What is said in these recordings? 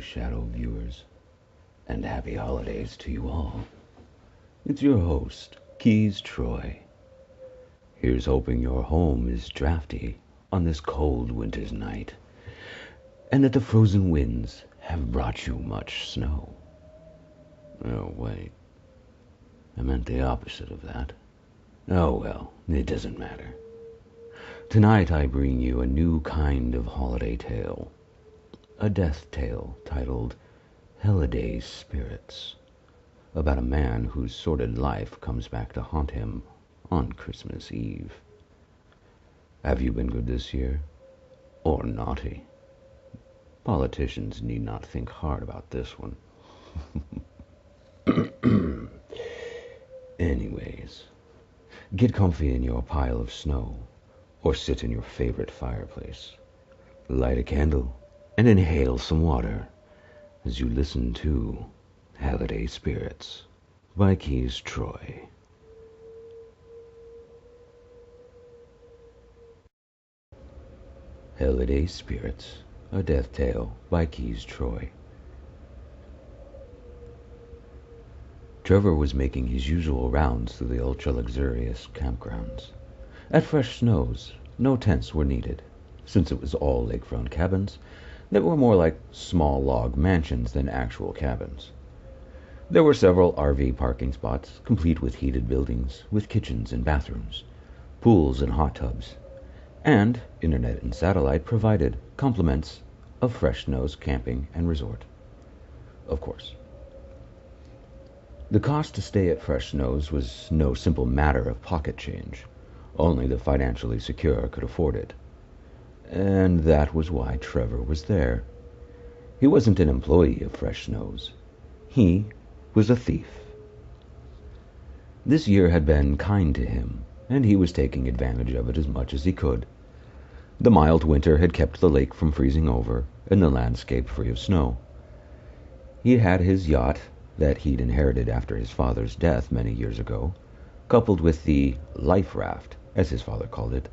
shadow viewers, and happy holidays to you all. It's your host, Keys Troi. Here's hoping your home is drafty on this cold winter's night, and that the frozen winds have brought you much snow. Oh, wait. I meant the opposite of that. Oh, well, it doesn't matter. Tonight I bring you a new kind of holiday tale. A death tale titled HELLIDAY's Spirits, about a man whose sordid life comes back to haunt him on Christmas Eve. Have you been good this year? Or naughty? Politicians need not think hard about this one. Anyways, get comfy in your pile of snow, or sit in your favorite fireplace. Light a candle and inhale some water as you listen to HELLIDAY Spirits by Keys Troi. HELLIDAY Spirits, a death tale by Keys Troi. Trevor was making his usual rounds through the ultra-luxurious campgrounds. At Fresh Snows, no tents were needed, since it was all lakefront cabins that were more like small log mansions than actual cabins. There were several RV parking spots, complete with heated buildings, with kitchens and bathrooms, pools and hot tubs, and internet and satellite provided complements of Fresh Snows camping and resort. Of course. The cost to stay at Fresh Snows was no simple matter of pocket change. Only the financially secure could afford it. And that was why Trevor was there. He wasn't an employee of Fresh Snows. He was a thief. This year had been kind to him, and he was taking advantage of it as much as he could. The mild winter had kept the lake from freezing over and the landscape free of snow. He had his yacht that he'd inherited after his father's death many years ago, coupled with the life raft, as his father called it,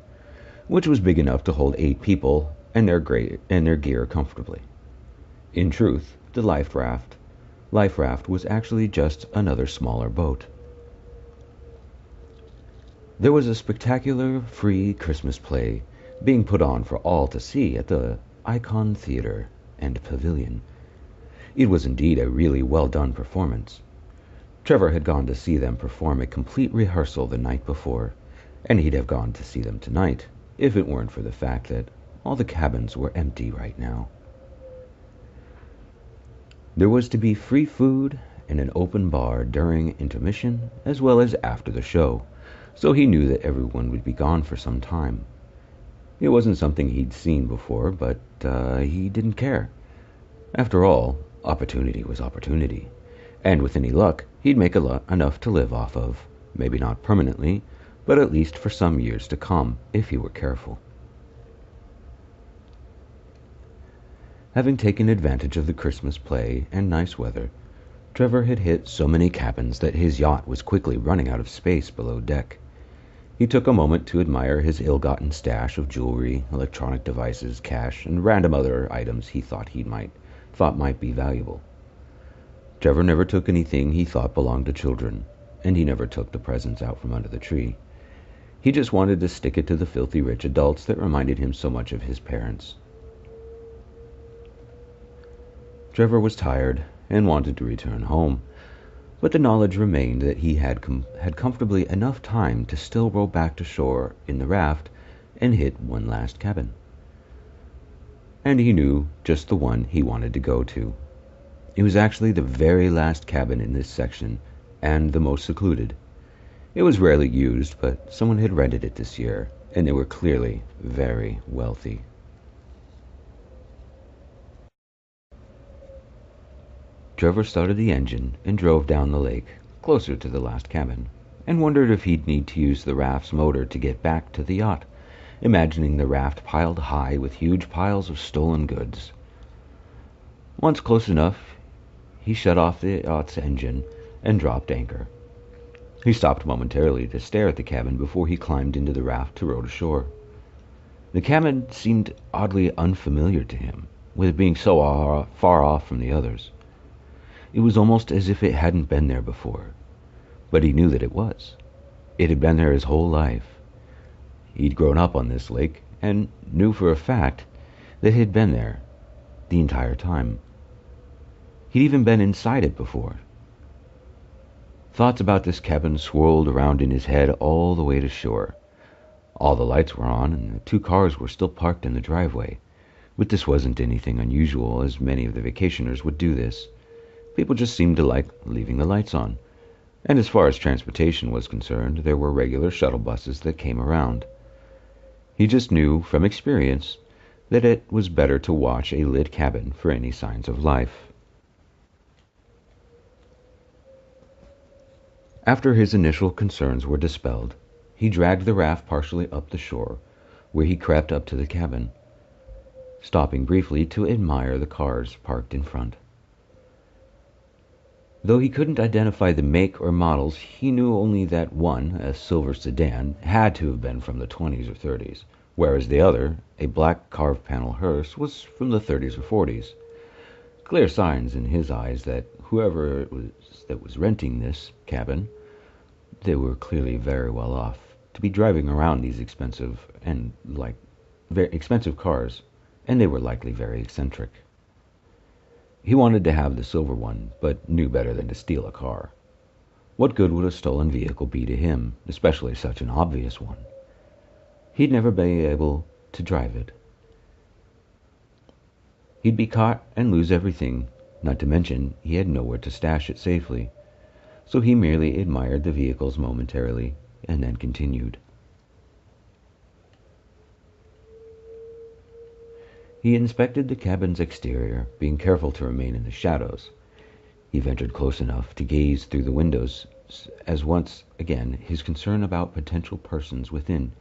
which was big enough to hold 8 people and their gear comfortably. In truth, the life raft was actually just another smaller boat. There was a spectacular free Christmas play being put on for all to see at the Icon Theater and Pavilion. It was indeed a really well-done performance. Trevor had gone to see them perform a complete rehearsal the night before, and he'd have gone to see them tonight if it weren't for the fact that all the cabins were empty right now. There was to be free food and an open bar during intermission as well as after the show, so he knew that everyone would be gone for some time. It wasn't something he'd seen before, but he didn't care. After all, opportunity was opportunity, and with any luck, he'd make enough to live off of, maybe not permanently, but at least for some years to come, if he were careful. Having taken advantage of the Christmas play and nice weather, Trevor had hit so many cabins that his yacht was quickly running out of space below deck. He took a moment to admire his ill-gotten stash of jewelry, electronic devices, cash, and random other items he thought might be valuable. Trevor never took anything he thought belonged to children, and he never took the presents out from under the tree. He just wanted to stick it to the filthy rich adults that reminded him so much of his parents. Trevor was tired and wanted to return home, but the knowledge remained that he had comfortably enough time to still row back to shore in the raft and hit one last cabin. And he knew just the one he wanted to go to. It was actually the very last cabin in this section and the most secluded. It was rarely used, but someone had rented it this year, and they were clearly very wealthy. Trevor started the engine and drove down the lake, closer to the last cabin, and wondered if he'd need to use the raft's motor to get back to the yacht, imagining the raft piled high with huge piles of stolen goods. Once close enough, he shut off the yacht's engine and dropped anchor. He stopped momentarily to stare at the cabin before he climbed into the raft to row to shore. The cabin seemed oddly unfamiliar to him. with it being so far off from the others. It was almost as if it hadn't been there before, but he knew that it was. It had been there his whole life. He'd grown up on this lake and knew for a fact that it had been there the entire time. He'd even been inside it before. Thoughts about this cabin swirled around in his head all the way to shore. All the lights were on, and the 2 cars were still parked in the driveway. But this wasn't anything unusual, as many of the vacationers would do this. People just seemed to like leaving the lights on. And as far as transportation was concerned, there were regular shuttle buses that came around. He just knew from experience that it was better to watch a lit cabin for any signs of life. After his initial concerns were dispelled, he dragged the raft partially up the shore, where he crept up to the cabin, stopping briefly to admire the cars parked in front. Though he couldn't identify the make or models, he knew only that one, a silver sedan, had to have been from the 20s or 30s, whereas the other, a black carved panel hearse, was from the 30s or 40s. Clear signs in his eyes that whoever it was that was renting this cabin, they were clearly very well off to be driving around these expensive very expensive cars, and they were likely very eccentric. He wanted to have the silver one, but knew better than to steal a car. What good would a stolen vehicle be to him, especially such an obvious one? He'd never be able to drive it. He'd be caught and lose everything, not to mention he had nowhere to stash it safely. So he merely admired the vehicles momentarily and then continued. He inspected the cabin's exterior, being careful to remain in the shadows. He ventured close enough to gaze through the windows, as once again his concern about potential persons within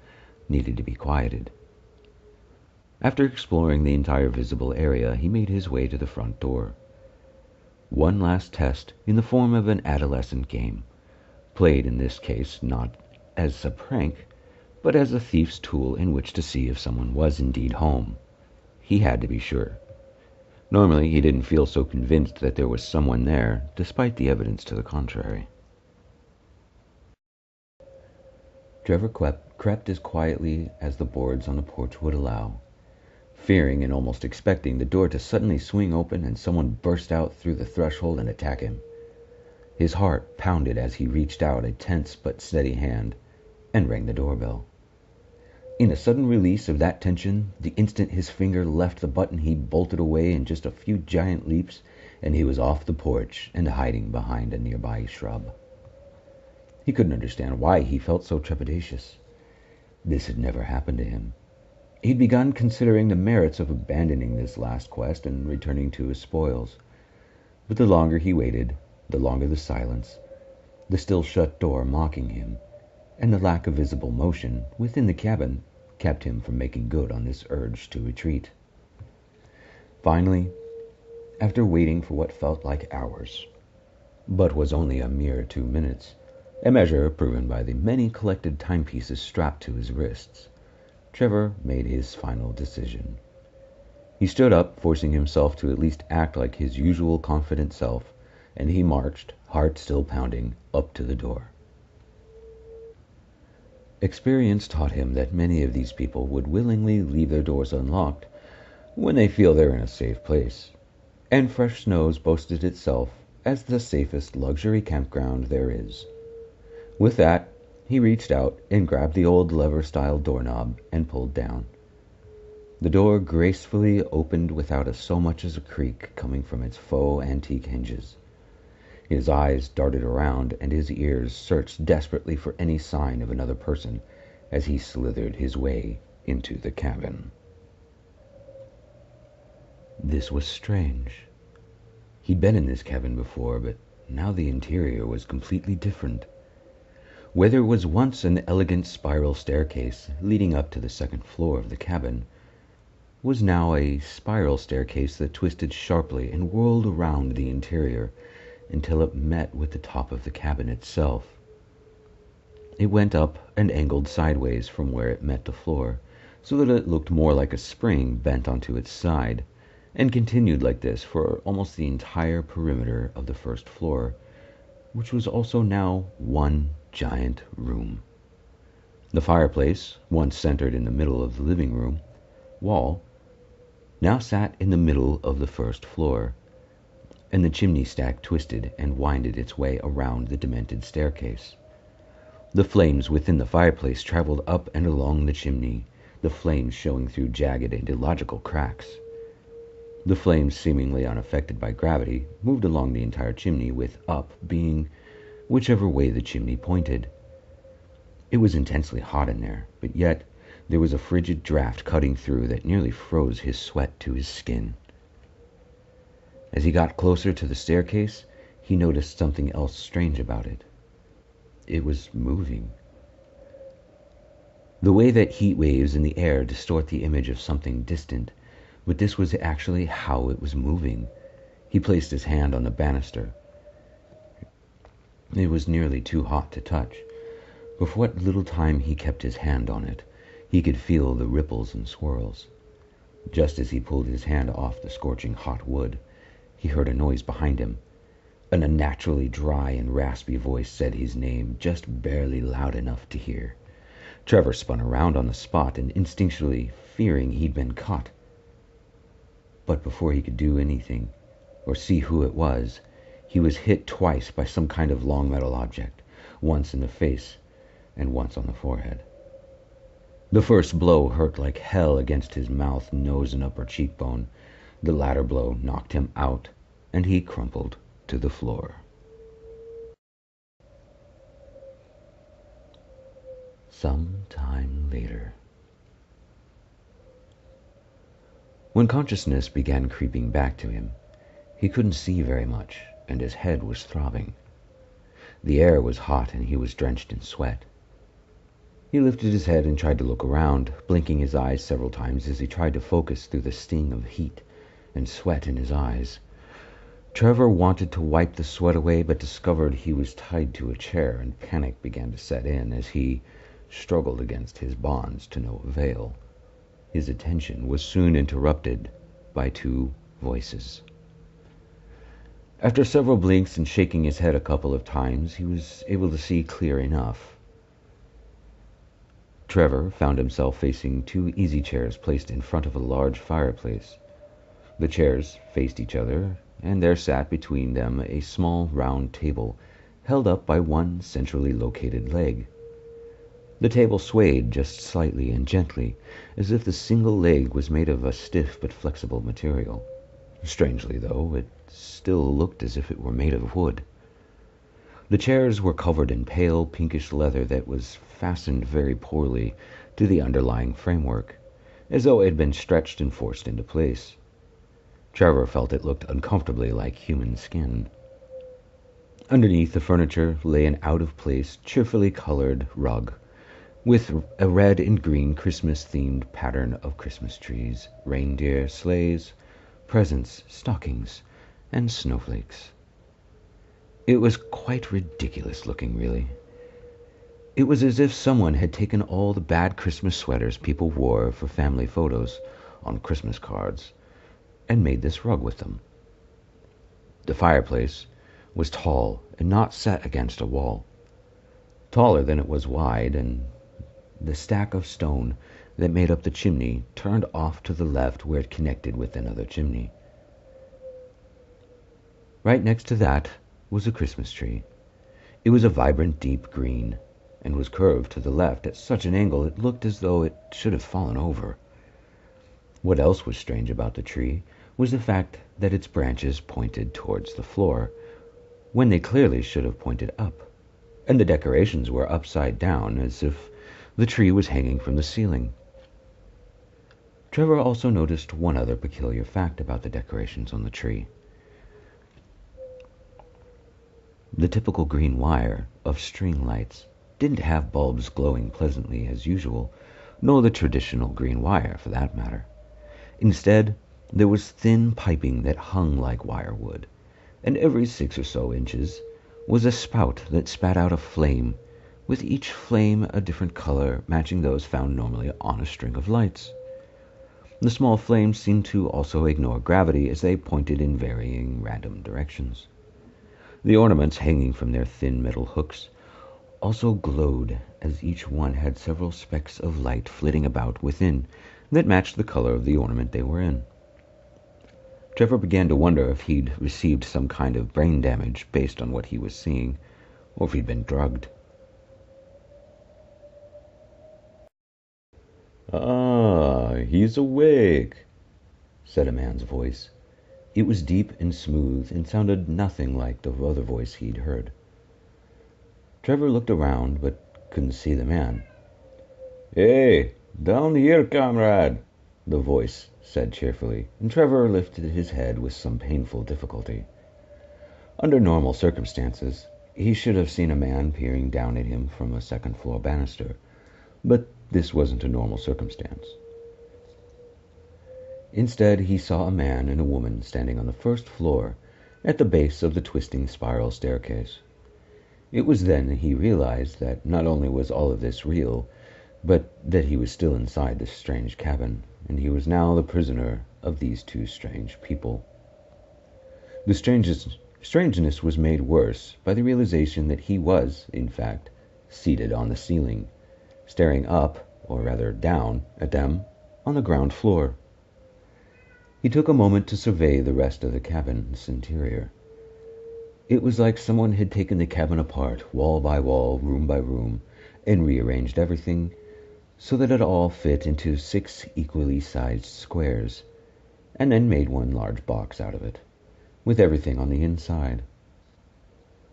needed to be quieted. After exploring the entire visible area, he made his way to the front door. One last test in the form of an adolescent game, played in this case not as a prank, but as a thief's tool in which to see if someone was indeed home. He had to be sure. Normally, he didn't feel so convinced that there was someone there, despite the evidence to the contrary. Trevor crept as quietly as the boards on the porch would allow, fearing and almost expecting the door to suddenly swing open and someone burst out through the threshold and attack him. His heart pounded as he reached out a tense but steady hand and rang the doorbell. In a sudden release of that tension, the instant his finger left the button, he bolted away in just a few giant leaps, and he was off the porch and hiding behind a nearby shrub. He couldn't understand why he felt so trepidatious. This had never happened to him. He'd begun considering the merits of abandoning this last quest and returning to his spoils. But the longer he waited, the longer the silence, the still shut door mocking him, and the lack of visible motion within the cabin kept him from making good on this urge to retreat. Finally, after waiting for what felt like hours, but was only a mere 2 minutes, a measure proven by the many collected timepieces strapped to his wrists, Trevor made his final decision. He stood up, forcing himself to at least act like his usual confident self, and he marched, heart still pounding, up to the door. Experience taught him that many of these people would willingly leave their doors unlocked when they feel they're in a safe place, and Fresh Snows boasted itself as the safest luxury campground there is. With that, he reached out and grabbed the old lever-style doorknob and pulled down. The door gracefully opened without so much as a creak coming from its faux antique hinges. His eyes darted around and his ears searched desperately for any sign of another person as he slithered his way into the cabin. This was strange. He'd been in this cabin before, but now the interior was completely different. Where there was once an elegant spiral staircase leading up to the second floor of the cabin, was now a spiral staircase that twisted sharply and whirled around the interior until it met with the top of the cabin itself. It went up and angled sideways from where it met the floor, so that it looked more like a spring bent onto its side, and continued like this for almost the entire perimeter of the first floor, which was also now one giant room. The fireplace, once centered in the middle of the living room wall, now sat in the middle of the first floor, and the chimney stack twisted and winded its way around the demented staircase. The flames within the fireplace traveled up and along the chimney, the flames showing through jagged and illogical cracks. The flames, seemingly unaffected by gravity, moved along the entire chimney, with up being whichever way the chimney pointed. It was intensely hot in there, but yet there was a frigid draft cutting through that nearly froze his sweat to his skin. As he got closer to the staircase, he noticed something else strange about it. It was moving. The way that heat waves in the air distort the image of something distant, but this was actually how it was moving. He placed his hand on the banister. It was nearly too hot to touch, but for what little time he kept his hand on it, he could feel the ripples and swirls. Just as he pulled his hand off the scorching hot wood, he heard a noise behind him. An unnaturally dry and raspy voice said his name, just barely loud enough to hear. Trevor spun around on the spot and instinctually fearing he'd been caught. But before he could do anything or see who it was, he was hit twice by some kind of long metal object, once in the face and once on the forehead. The first blow hurt like hell against his mouth, nose, and upper cheekbone. The latter blow knocked him out, and he crumpled to the floor. Some time later, when consciousness began creeping back to him, he couldn't see very much, and his head was throbbing. The air was hot, and he was drenched in sweat. He lifted his head and tried to look around, blinking his eyes several times as he tried to focus through the sting of heat and sweat in his eyes. Trevor wanted to wipe the sweat away, but discovered he was tied to a chair, and panic began to set in as he struggled against his bonds to no avail. His attention was soon interrupted by two voices. After several blinks and shaking his head a couple of times, he was able to see clear enough. Trevor found himself facing two easy chairs placed in front of a large fireplace. The chairs faced each other, and there sat between them a small round table, held up by one centrally located leg. The table swayed just slightly and gently, as if the single leg was made of a stiff but flexible material. Strangely, though, it still looked as if it were made of wood. The chairs were covered in pale pinkish leather that was fastened very poorly to the underlying framework, as though it had been stretched and forced into place. Trevor felt it looked uncomfortably like human skin. Underneath the furniture lay an out-of-place, cheerfully colored rug, with a red and green Christmas-themed pattern of Christmas trees, reindeer, sleighs, presents, stockings, and snowflakes. It was quite ridiculous looking, really. It was as if someone had taken all the bad Christmas sweaters people wore for family photos on Christmas cards and made this rug with them. The fireplace was tall and not set against a wall, taller than it was wide, and the stack of stone that made up the chimney turned off to the left where it connected with another chimney. Right next to that was a Christmas tree. It was a vibrant deep green and was curved to the left at such an angle it looked as though it should have fallen over. What else was strange about the tree was the fact that its branches pointed towards the floor, when they clearly should have pointed up, and the decorations were upside down as if the tree was hanging from the ceiling. Trevor also noticed one other peculiar fact about the decorations on the tree. The typical green wire of string lights didn't have bulbs glowing pleasantly as usual, nor the traditional green wire for that matter. Instead, there was thin piping that hung like wire would, and every 6 or so inches was a spout that spat out a flame, with each flame a different color matching those found normally on a string of lights. The small flames seemed to also ignore gravity as they pointed in varying random directions. The ornaments hanging from their thin metal hooks also glowed, as each one had several specks of light flitting about within that matched the color of the ornament they were in. Trevor began to wonder if he'd received some kind of brain damage based on what he was seeing, or if he'd been drugged. "Ah, he's awake," said a man's voice. It was deep and smooth and sounded nothing like the other voice he'd heard. Trevor looked around but couldn't see the man. "Hey, down here, comrade," the voice said cheerfully, and Trevor lifted his head with some painful difficulty. Under normal circumstances, he should have seen a man peering down at him from a second-floor banister, but this wasn't a normal circumstance. Instead, he saw a man and a woman standing on the first floor at the base of the twisting spiral staircase. It was then he realized that not only was all of this real, but that he was still inside this strange cabin, and he was now the prisoner of these two strange people. The strangeness was made worse by the realization that he was, in fact, seated on the ceiling, staring up, or rather down, at them on the ground floor. He took a moment to survey the rest of the cabin's interior. It was like someone had taken the cabin apart, wall by wall, room by room, and rearranged everything so that it all fit into 6 equally sized squares, and then made one large box out of it, with everything on the inside.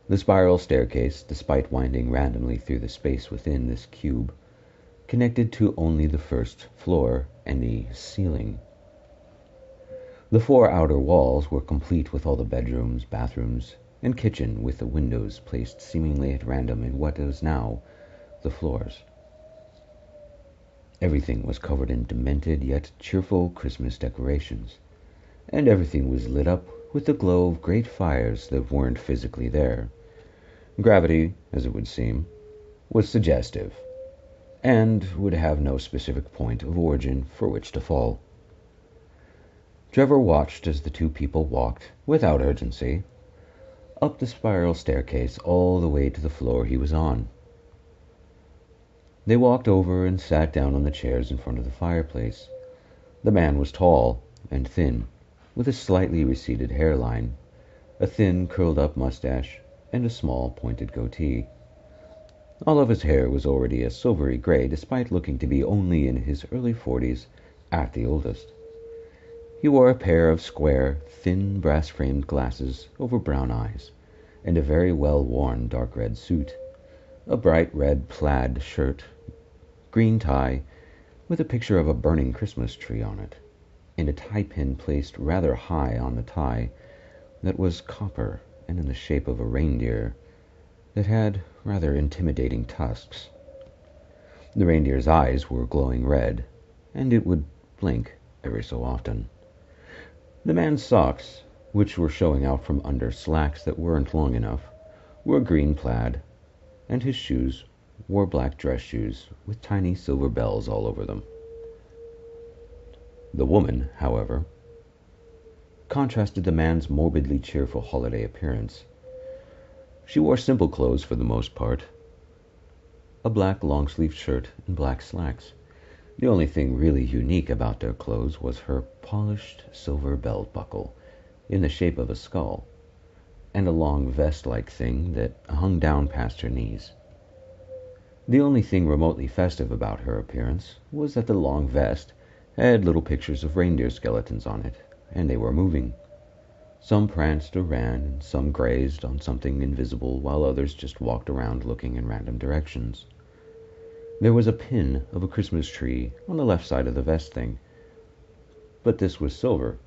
The spiral staircase, despite winding randomly through the space within this cube, connected to only the first floor and the ceiling. The 4 outer walls were complete with all the bedrooms, bathrooms, and kitchen, with the windows placed seemingly at random in what is now the floors. Everything was covered in demented yet cheerful Christmas decorations, and everything was lit up with the glow of great fires that weren't physically there. Gravity, as it would seem, was suggestive, and would have no specific point of origin for which to fall. Trevor watched as the two people walked, without urgency, up the spiral staircase all the way to the floor he was on. They walked over and sat down on the chairs in front of the fireplace. The man was tall and thin, with a slightly receded hairline, a thin curled-up mustache, and a small pointed goatee. All of his hair was already a silvery gray, despite looking to be only in his early 40s at the oldest. He wore a pair of square, thin, brass-framed glasses over brown eyes, and a very well-worn dark red suit, a bright red plaid shirt, green tie with a picture of a burning Christmas tree on it, and a tie pin placed rather high on the tie that was copper and in the shape of a reindeer that had rather intimidating tusks. The reindeer's eyes were glowing red, and it would blink every so often. The man's socks, which were showing out from under slacks that weren't long enough, were green plaid, and his shoes wore black dress shoes with tiny silver bells all over them. The woman, however, contrasted the man's morbidly cheerful holiday appearance. She wore simple clothes for the most part, a black long-sleeved shirt and black slacks. The only thing really unique about their clothes was her polished silver belt buckle in the shape of a skull, and a long vest-like thing that hung down past her knees. The only thing remotely festive about her appearance was that the long vest had little pictures of reindeer skeletons on it, and they were moving. Some pranced or ran, and some grazed on something invisible, while others just walked around looking in random directions. There was a pin of a Christmas tree on the left side of the vest thing, but this was silver,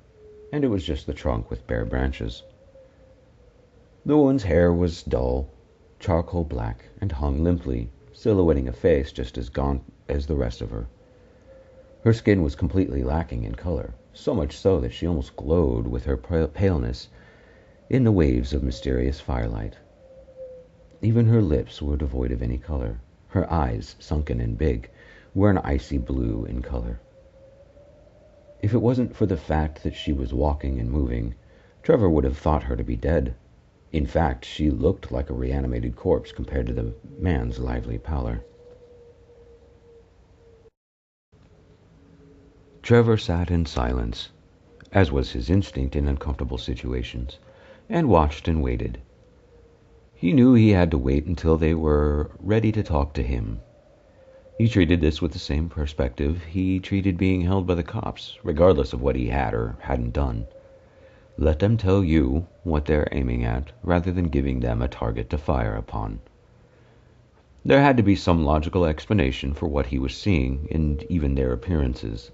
and it was just the trunk with bare branches. The woman's hair was dull, charcoal black, and hung limply, silhouetting a face just as gaunt as the rest of her. Her skin was completely lacking in color, so much so that she almost glowed with her paleness in the waves of mysterious firelight. Even her lips were devoid of any color. Her eyes, sunken and big, were an icy blue in color. If it wasn't for the fact that she was walking and moving, Trevor would have thought her to be dead. In fact, she looked like a reanimated corpse compared to the man's lively pallor. Trevor sat in silence, as was his instinct in uncomfortable situations, and watched and waited. He knew he had to wait until they were ready to talk to him. He treated this with the same perspective he treated being held by the cops, regardless of what he had or hadn't done. Let them tell you what they're aiming at, rather than giving them a target to fire upon. There had to be some logical explanation for what he was seeing, and even their appearances.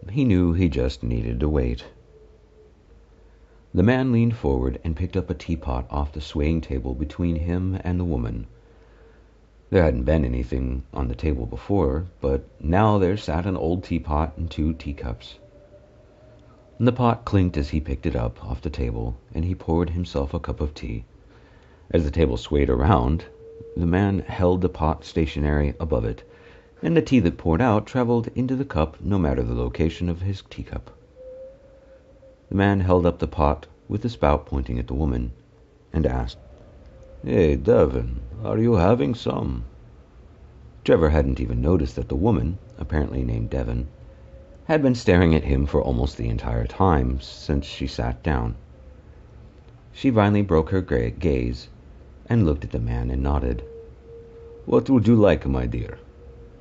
He knew he just needed to wait. The man leaned forward and picked up a teapot off the swaying table between him and the woman. There hadn't been anything on the table before, but now there sat an old teapot and 2 teacups. The pot clinked as he picked it up off the table, and he poured himself a cup of tea. As the table swayed around, the man held the pot stationary above it, and the tea that poured out traveled into the cup no matter the location of his teacup. The man held up the pot with the spout pointing at the woman, and asked, "Hey, Devon, are you having some?" Trevor hadn't even noticed that the woman, apparently named Devon, had been staring at him for almost the entire time since she sat down. She finally broke her gaze and looked at the man and nodded. "What would you like, my dear?"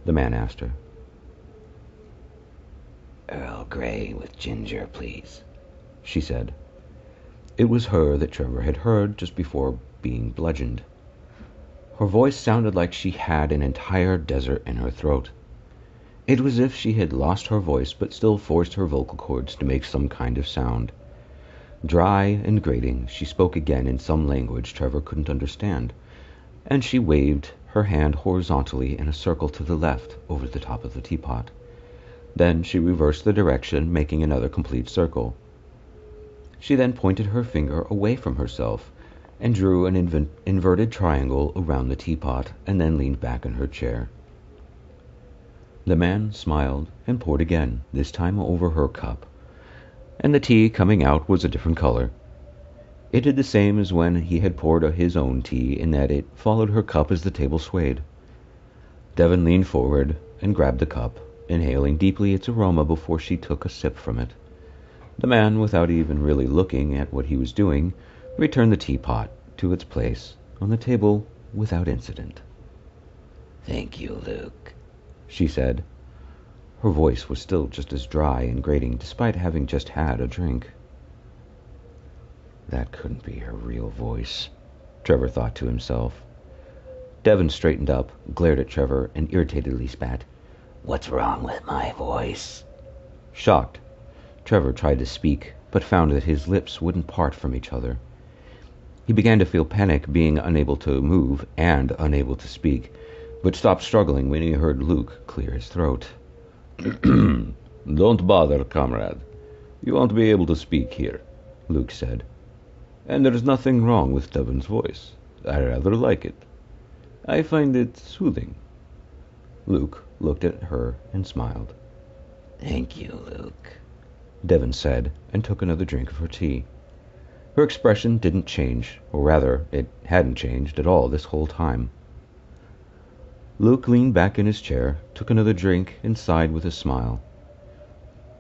the man asked her. "Earl Grey with ginger, please," she said. It was her that Trevor had heard just before being bludgeoned. Her voice sounded like she had an entire desert in her throat. It was as if she had lost her voice but still forced her vocal cords to make some kind of sound. Dry and grating, she spoke again in some language Trevor couldn't understand, and she waved her hand horizontally in a circle to the left over the top of the teapot. Then she reversed the direction, making another complete circle. She then pointed her finger away from herself and drew an inverted triangle around the teapot, and then leaned back in her chair. The man smiled and poured again, this time over her cup, and the tea coming out was a different color. It did the same as when he had poured his own tea, in that it followed her cup as the table swayed. Devon leaned forward and grabbed the cup, inhaling deeply its aroma before she took a sip from it. The man, without even really looking at what he was doing, returned the teapot to its place on the table without incident. "Thank you, Luke," she said. Her voice was still just as dry and grating, despite having just had a drink. That couldn't be her real voice, Trevor thought to himself. Devon straightened up, glared at Trevor, and irritatedly spat. "What's wrong with my voice?" Shocked, Trevor tried to speak, but found that his lips wouldn't part from each other. He began to feel panic, being unable to move and unable to speak, but stopped struggling when he heard Luke clear his throat. "Don't bother, comrade. You won't be able to speak here," Luke said. "And there's nothing wrong with Devon's voice. I rather like it. I find it soothing." Luke looked at her and smiled. "Thank you, Luke," Devon said, and took another drink of her tea. Her expression didn't change, or rather, it hadn't changed at all this whole time. Luke leaned back in his chair, took another drink, and sighed with a smile.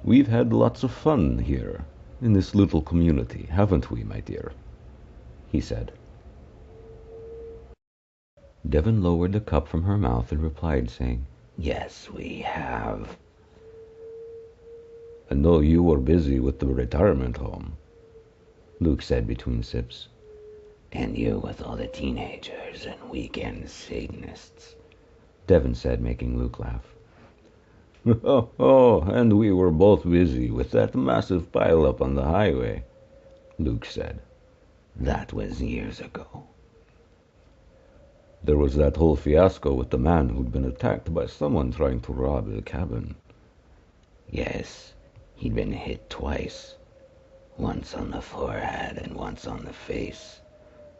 "We've had lots of fun here, in this little community, haven't we, my dear?" he said. Devon lowered the cup from her mouth and replied, saying, "Yes, we have." "I know you were busy with the retirement home," Luke said between sips. "And you with all the teenagers and weekend Satanists," Devon said, making Luke laugh. "Oh, and we were both busy with that massive pile-up on the highway," Luke said. "That was years ago." "There was that whole fiasco with the man who'd been attacked by someone trying to rob the cabin." "Yes, he'd been hit twice. Once on the forehead and once on the face,"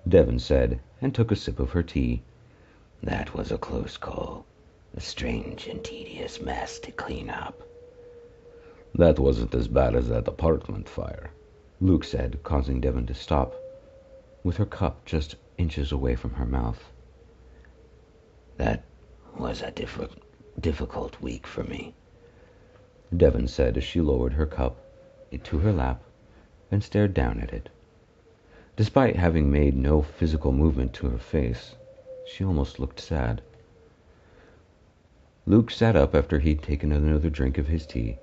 Devon said, and took a sip of her tea. "That was a close call. A strange and tedious mess to clean up." That wasn't as bad as that apartment fire, Luke said, causing Devon to stop, with her cup just inches away from her mouth. That was a difficult week for me, Devon said as she lowered her cup into her lap and stared down at it. Despite having made no physical movement to her face, she almost looked sad. Luke sat up after he'd taken another drink of his tea.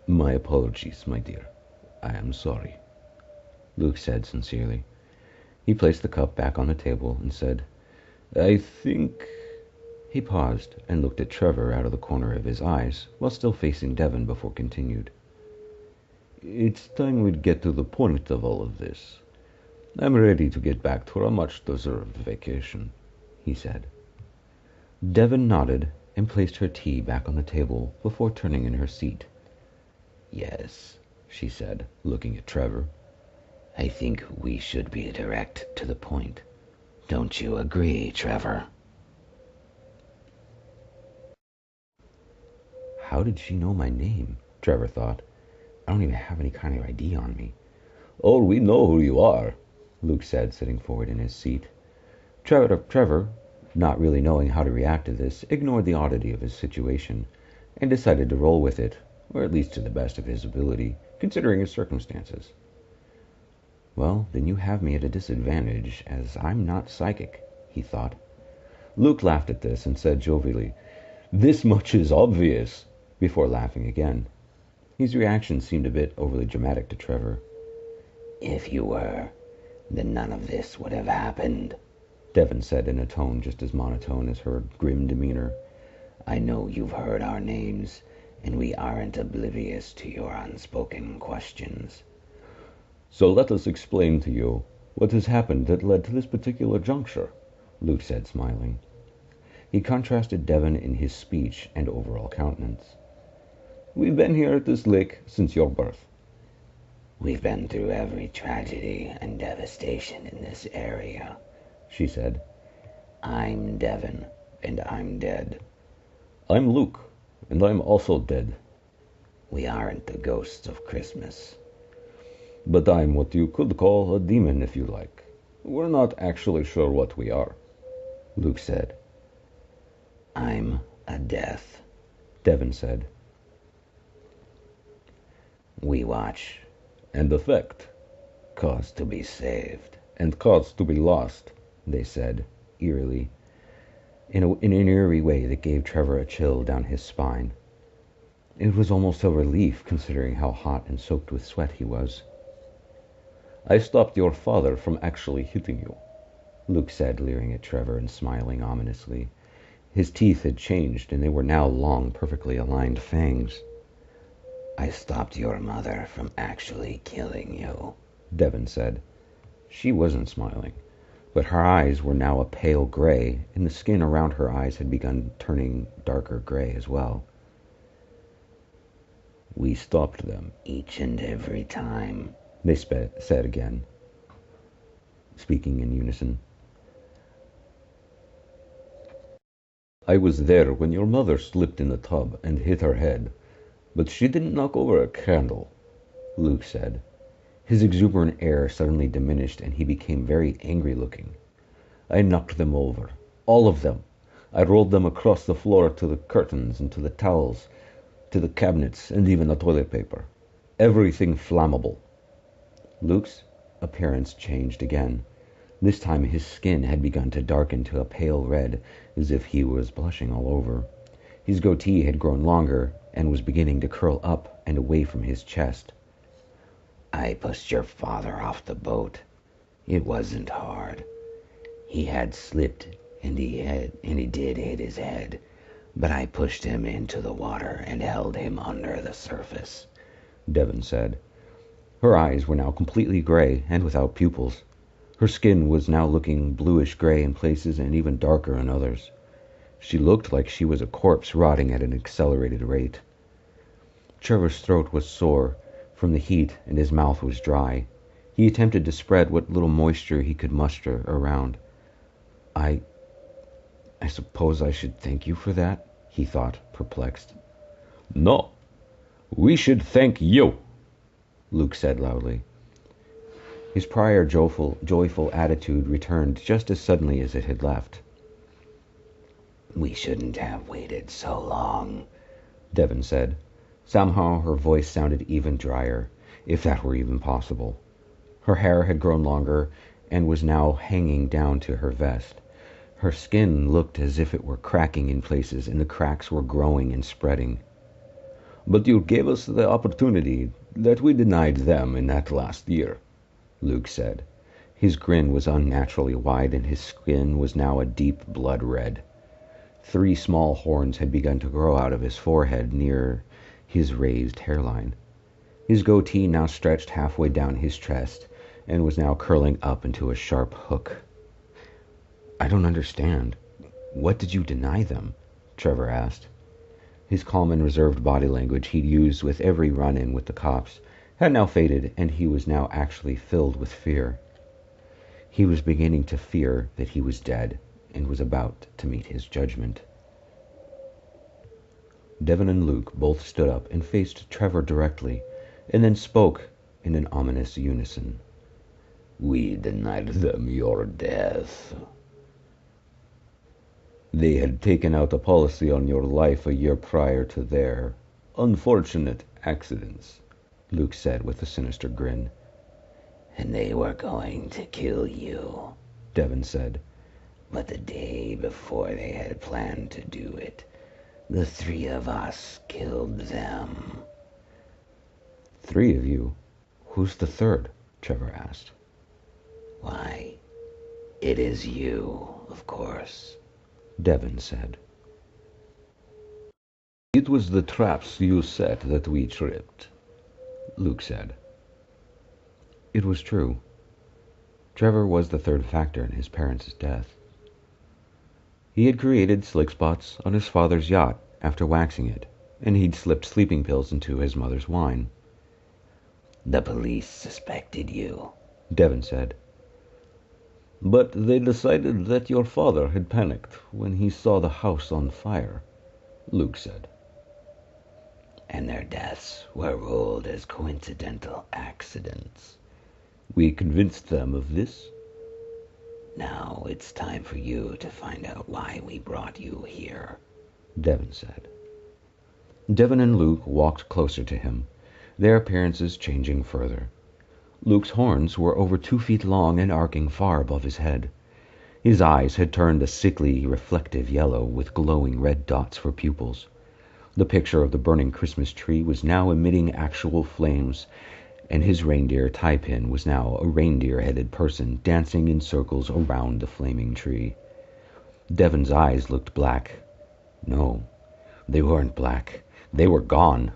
My apologies, my dear. I am sorry, Luke said sincerely. He placed the cup back on the table and said, I think... He paused and looked at Trevor out of the corner of his eyes, while still facing Devon before continued. It's time we'd get to the point of all of this. I'm ready to get back to a much-deserved vacation, he said. Devon nodded and placed her tea back on the table before turning in her seat. Yes, she said, looking at Trevor. I think we should be direct to the point. Don't you agree, Trevor? How did she know my name? Trevor thought. I don't even have any kind of ID on me. Oh, we know who you are, Luke said, sitting forward in his seat. Trevor, not really knowing how to react to this, ignored the oddity of his situation and decided to roll with it, or at least to the best of his ability, considering his circumstances. Well, then you have me at a disadvantage, as I'm not psychic, he thought. Luke laughed at this and said jovially, This much is obvious, before laughing again. His reaction seemed a bit overly dramatic to Trevor. If you were, then none of this would have happened, Devon said in a tone just as monotone as her grim demeanor. I know you've heard our names, and we aren't oblivious to your unspoken questions. So let us explain to you what has happened that led to this particular juncture, Luke said, smiling. He contrasted Devon in his speech and overall countenance. We've been here at this lake since your birth. We've been through every tragedy and devastation in this area, she said. I'm Devon, and I'm dead. I'm Luke, and I'm also dead. We aren't the ghosts of Christmas. But I'm what you could call a demon, if you like. We're not actually sure what we are, Luke said. I'm a death, Devon said. We watch and affect, cause to be saved, and cause to be lost, they said, eerily, in an eerie way that gave Trevor a chill down his spine. It was almost a relief, considering how hot and soaked with sweat he was. I stopped your father from actually hitting you, Luke said, leering at Trevor and smiling ominously. His teeth had changed, and they were now long, perfectly aligned fangs. I stopped your mother from actually killing you, Devon said. She wasn't smiling, but her eyes were now a pale gray, and the skin around her eyes had begun turning darker gray as well. We stopped them. Each and every time, they said again, speaking in unison. I was there when your mother slipped in the tub and hit her head, but she didn't knock over a candle, Luke said. His exuberant air suddenly diminished, and he became very angry looking. I knocked them over, all of them. I rolled them across the floor to the curtains and to the towels, to the cabinets, and even the toilet paper. Everything flammable. Luke's appearance changed again. This time his skin had begun to darken to a pale red, as if he was blushing all over. His goatee had grown longer and was beginning to curl up and away from his chest. I pushed your father off the boat. It wasn't hard. He had slipped, and he did hit his head, but I pushed him into the water and held him under the surface, Devon said. Her eyes were now completely gray and without pupils. Her skin was now looking bluish-gray in places and even darker in others. She looked like she was a corpse rotting at an accelerated rate. Trevor's throat was sore from the heat, and his mouth was dry. He attempted to spread what little moisture he could muster around. I suppose I should thank you for that, he thought, perplexed. No, We should thank you, Luke said loudly. His prior joyful attitude returned just as suddenly as it had left. We shouldn't have waited so long, Devon said. Somehow her voice sounded even drier, if that were even possible. Her hair had grown longer and was now hanging down to her vest. Her skin looked as if it were cracking in places, and the cracks were growing and spreading. But you gave us the opportunity that we denied them in that last year, Luke said. His grin was unnaturally wide, and his skin was now a deep blood red. 3 small horns had begun to grow out of his forehead near his raised hairline. His goatee now stretched halfway down his chest and was now curling up into a sharp hook. I don't understand. What did you deny them? Trevor asked. His calm and reserved body language he'd used with every run-in with the cops had now faded, and he was now actually filled with fear. He was beginning to fear that he was dead and was about to meet his judgment. Devon and Luke both stood up and faced Trevor directly, and then spoke in an ominous unison. We denied them your death. They had taken out a policy on your life a year prior to their unfortunate accidents, Luke said with a sinister grin. And they were going to kill you, Devon said. But the day before they had planned to do it, the 3 of us killed them. 3 of you? Who's the 3rd? Trevor asked. Why, it is you, of course, Devon said. It was the traps you set that we tripped, Luke said. It was true. Trevor was the 3rd factor in his parents' death. He had created slick spots on his father's yacht after waxing it, and he'd slipped sleeping pills into his mother's wine. The police suspected you, Devon said. But they decided that your father had panicked when he saw the house on fire, Luke said. And their deaths were ruled as coincidental accidents. We convinced them of this. Now it's time for you to find out why we brought you here, Devon said. Devon and Luke walked closer to him, their appearances changing further. Luke's horns were over 2 feet long and arcing far above his head. His eyes had turned a sickly, reflective yellow with glowing red dots for pupils. The picture of the burning Christmas tree was now emitting actual flames, and his reindeer tie-pin was now a reindeer-headed person dancing in circles around the flaming tree. Devon's eyes looked black. No, they weren't black. They were gone.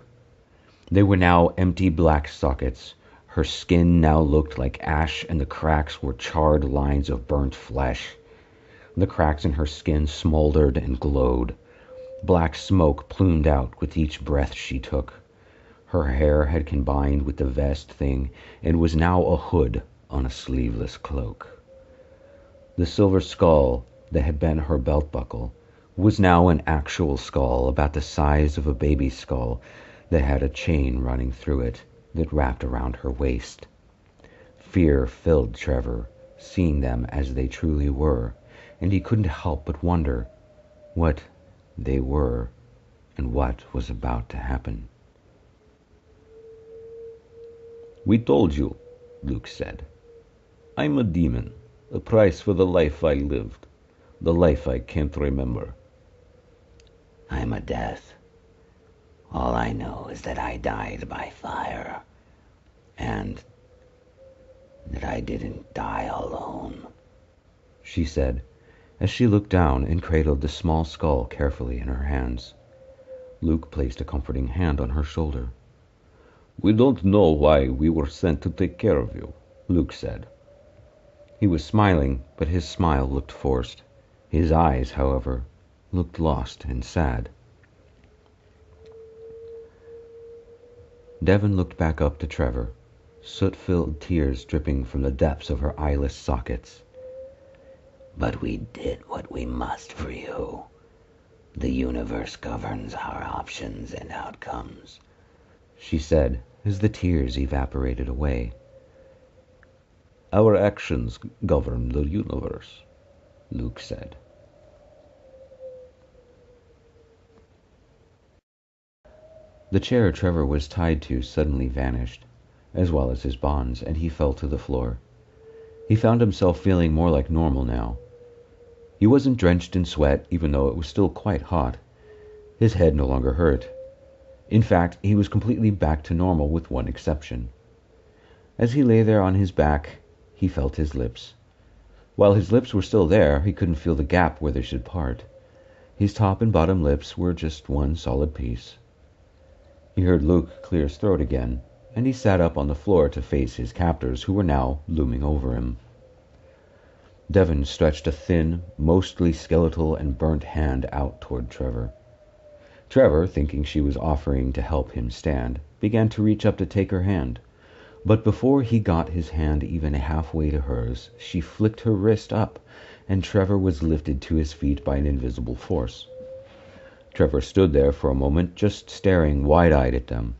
They were now empty black sockets. Her skin now looked like ash, and the cracks were charred lines of burnt flesh. The cracks in her skin smoldered and glowed. Black smoke plumed out with each breath she took. Her hair had combined with the vest thing and was now a hood on a sleeveless cloak. The silver skull that had been her belt buckle was now an actual skull about the size of a baby's skull that had a chain running through it that wrapped around her waist. Fear filled Trevor, seeing them as they truly were, and he couldn't help but wonder what they were and what was about to happen. We told you, Luke said. I'm a demon, a price for the life I lived, the life I can't remember. I'm a death. All I know is that I died by fire, and that I didn't die alone, she said, as she looked down and cradled the small skull carefully in her hands. Luke placed a comforting hand on her shoulder. We don't know why we were sent to take care of you, Luke said. He was smiling, but his smile looked forced. His eyes, however, looked lost and sad. Devon looked back up to Trevor, soot-filled tears dripping from the depths of her eyeless sockets. But we did what we must for you. The universe governs our options and outcomes. she said as the tears evaporated away. Our actions govern the universe, Luke said. The chair Trevor was tied to suddenly vanished, as well as his bonds, and he fell to the floor. He found himself feeling more like normal now. He wasn't drenched in sweat, even though it was still quite hot. His head no longer hurt. In fact, he was completely back to normal with one exception. As he lay there on his back, he felt his lips. While his lips were still there, he couldn't feel the gap where they should part. His top and bottom lips were just one solid piece. He heard Luke clear his throat again, and he sat up on the floor to face his captors, who were now looming over him. Devon stretched a thin, mostly skeletal and burnt hand out toward Trevor. Trevor, thinking she was offering to help him stand, began to reach up to take her hand. But before he got his hand even halfway to hers, she flicked her wrist up, and Trevor was lifted to his feet by an invisible force. Trevor stood there for a moment, just staring wide-eyed at them.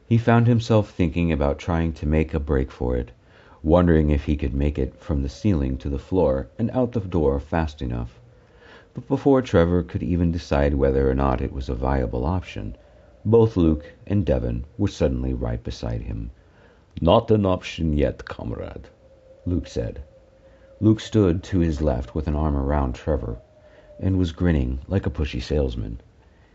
He found himself thinking about trying to make a break for it, wondering if he could make it from the ceiling to the floor and out the door fast enough. But before Trevor could even decide whether or not it was a viable option, both Luke and Devon were suddenly right beside him. Not an option yet, comrade, Luke said. Luke stood to his left with an arm around Trevor, and was grinning like a pushy salesman.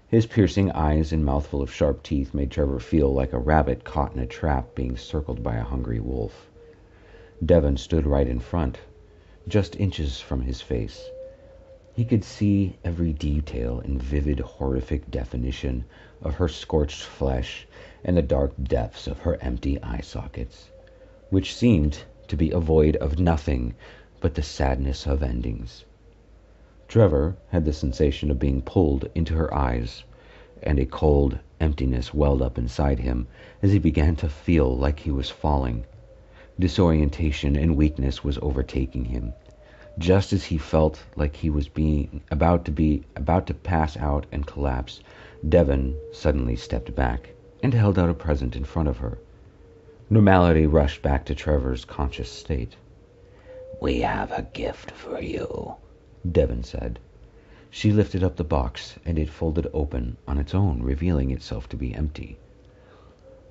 His piercing eyes and mouthful of sharp teeth made Trevor feel like a rabbit caught in a trap being circled by a hungry wolf. Devon stood right in front, just inches from his face. He could see every detail in vivid, horrific definition of her scorched flesh and the dark depths of her empty eye sockets, which seemed to be void of nothing but the sadness of endings. Trevor had the sensation of being pulled into her eyes, and a cold emptiness welled up inside him as he began to feel like he was falling. Disorientation and weakness was overtaking him. Just as he felt like he was about to pass out and collapse, Devon suddenly stepped back and held out a present in front of her. Normality rushed back to Trevor's conscious state. "We have a gift for you," Devon said. She lifted up the box, and it folded open on its own, revealing itself to be empty.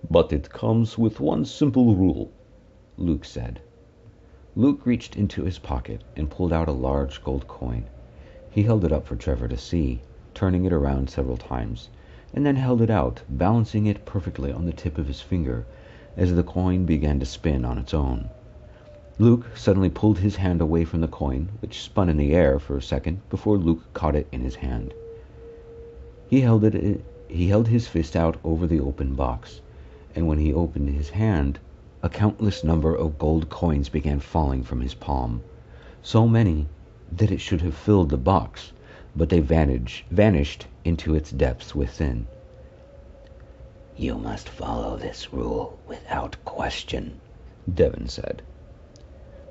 "But it comes with one simple rule," Luke said. Luke reached into his pocket and pulled out a large gold coin. He held it up for Trevor to see, turning it around several times, and then held it out, balancing it perfectly on the tip of his finger as the coin began to spin on its own. Luke suddenly pulled his hand away from the coin, which spun in the air for a second before Luke caught it in his hand. He held his fist out over the open box, and when he opened his hand, a countless number of gold coins began falling from his palm, so many that it should have filled the box, but they vanished into its depths within. "You must follow this rule without question," Devon said.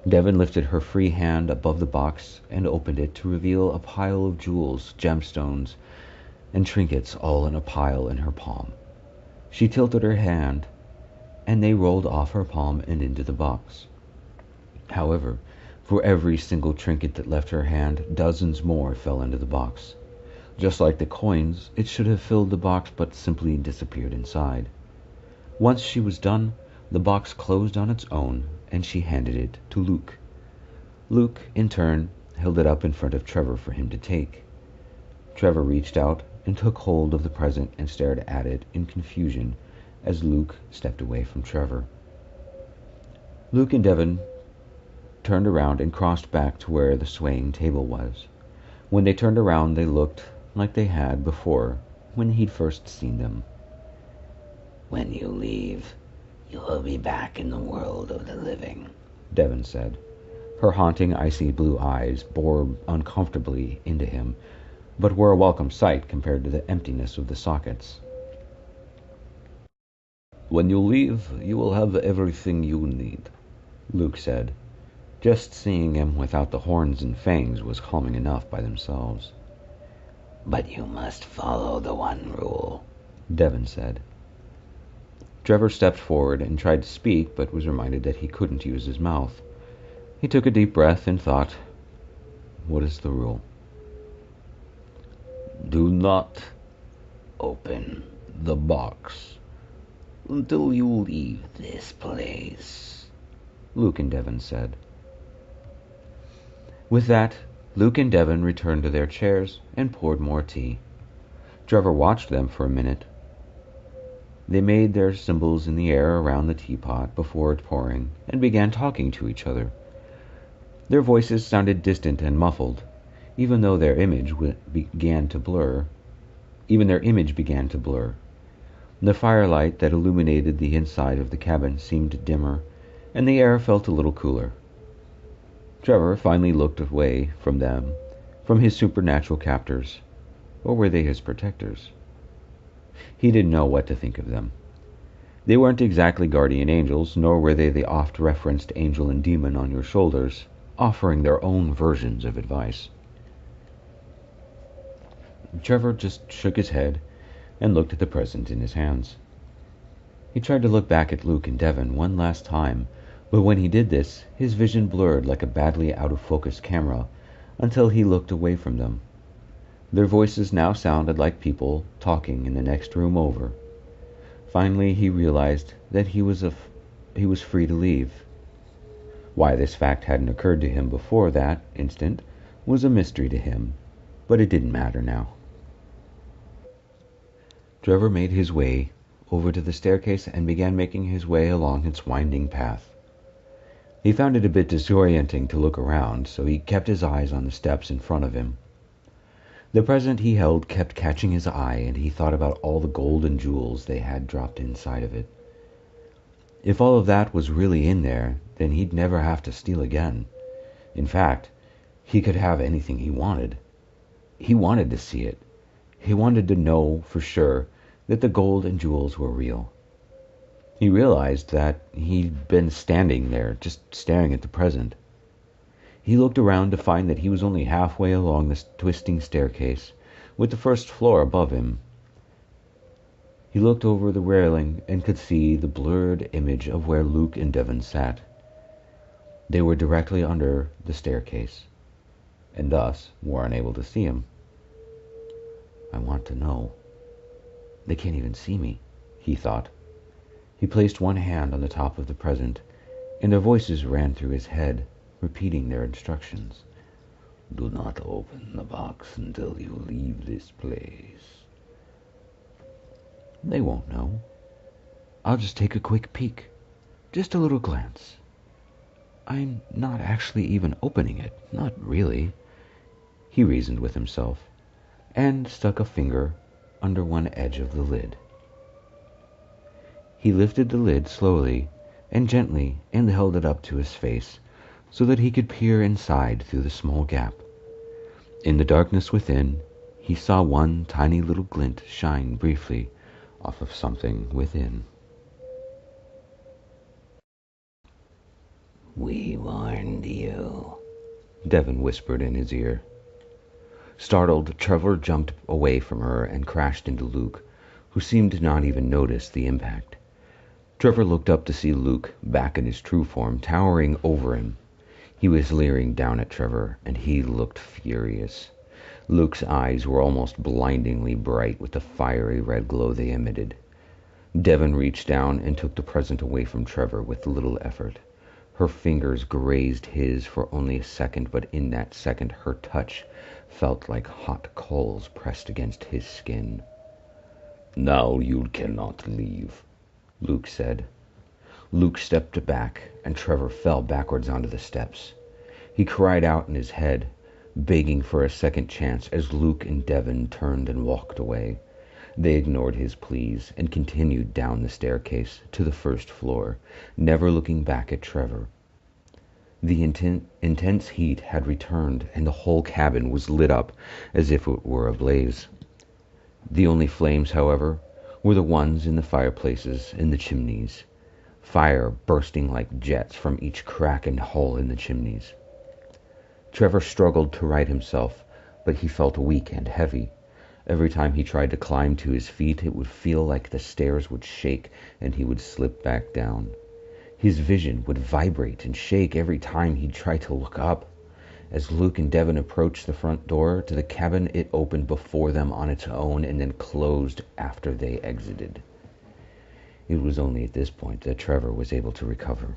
Devon lifted her free hand above the box and opened it to reveal a pile of jewels, gemstones, and trinkets all in a pile in her palm. She tilted her hand, and they rolled off her palm and into the box. However, for every single trinket that left her hand, dozens more fell into the box. Just like the coins, it should have filled the box but simply disappeared inside. Once she was done, the box closed on its own, and she handed it to Luke. Luke, in turn, held it up in front of Trevor for him to take. Trevor reached out and took hold of the present and stared at it in confusion as Luke stepped away from Trevor. Luke and Devon turned around and crossed back to where the swaying table was. When they turned around, they looked like they had before when he'd first seen them. "When you leave, you will be back in the world of the living," Devon said. Her haunting, icy blue eyes bored uncomfortably into him, but were a welcome sight compared to the emptiness of the sockets. "When you leave, you will have everything you need," Luke said. Just seeing him without the horns and fangs was calming enough by themselves. "But you must follow the one rule," Devon said. Trevor stepped forward and tried to speak, but was reminded that he couldn't use his mouth. He took a deep breath and thought, what is the rule? Do not open the box until you leave this place, Luke and Devon said. With that, Luke and Devon returned to their chairs and poured more tea. Trevor watched them for a minute. They made their symbols in the air around the teapot before pouring and began talking to each other. Their voices sounded distant and muffled, even their image began to blur. The firelight that illuminated the inside of the cabin seemed dimmer, and the air felt a little cooler. Trevor finally looked away from them, from his supernatural captors. Or were they his protectors? He didn't know what to think of them. They weren't exactly guardian angels, nor were they the oft-referenced angel and demon on your shoulders, offering their own versions of advice. Trevor just shook his head and looked at the present in his hands. He tried to look back at Luke and Devon one last time, but when he did this, his vision blurred like a badly out-of-focus camera until he looked away from them. Their voices now sounded like people talking in the next room over. Finally, he realized that he was free to leave. Why this fact hadn't occurred to him before that instant was a mystery to him, but it didn't matter now. Trevor made his way over to the staircase and began making his way along its winding path. He found it a bit disorienting to look around, so he kept his eyes on the steps in front of him. The present he held kept catching his eye, and he thought about all the gold and jewels they had dropped inside of it. If all of that was really in there, then he'd never have to steal again. In fact, he could have anything he wanted. He wanted to see it. He wanted to know for sure that the gold and jewels were real. He realized that he'd been standing there, just staring at the present. He looked around to find that he was only halfway along this twisting staircase, with the first floor above him. He looked over the railing and could see the blurred image of where Luke and Devon sat. They were directly under the staircase, and thus were unable to see him. I want to know. They can't even see me, he thought. He placed one hand on the top of the present, and their voices ran through his head, repeating their instructions. Do not open the box until you leave this place. They won't know. I'll just take a quick peek. Just a little glance. I'm not actually even opening it. Not really, he reasoned with himself, and stuck a finger under one edge of the lid. He lifted the lid slowly and gently and held it up to his face, so that he could peer inside through the small gap. In the darkness within, he saw one tiny little glint shine briefly off of something within. We warned you, Devon whispered in his ear. Startled, Trevor jumped away from her and crashed into Luke, who seemed to not even notice the impact. Trevor looked up to see Luke, back in his true form, towering over him. He was leering down at Trevor, and he looked furious. Luke's eyes were almost blindingly bright with the fiery red glow they emitted. Devon reached down and took the present away from Trevor with little effort. Her fingers grazed his for only a second, but in that second her touch felt like hot coals pressed against his skin. Now you cannot leave, Luke said. Luke stepped back, and Trevor fell backwards onto the steps. He cried out in his head, begging for a second chance as Luke and Devon turned and walked away. They ignored his pleas and continued down the staircase to the first floor, never looking back at Trevor. The intense heat had returned, and the whole cabin was lit up as if it were ablaze. The only flames, however, were the ones in the fireplaces and the chimneys, fire bursting like jets from each crack and hole in the chimneys. Trevor struggled to right himself, but he felt weak and heavy. Every time he tried to climb to his feet, it would feel like the stairs would shake and he would slip back down. His vision would vibrate and shake every time he'd try to look up. As Luke and Devon approached the front door to the cabin, it opened before them on its own and then closed after they exited. It was only at this point that Trevor was able to recover.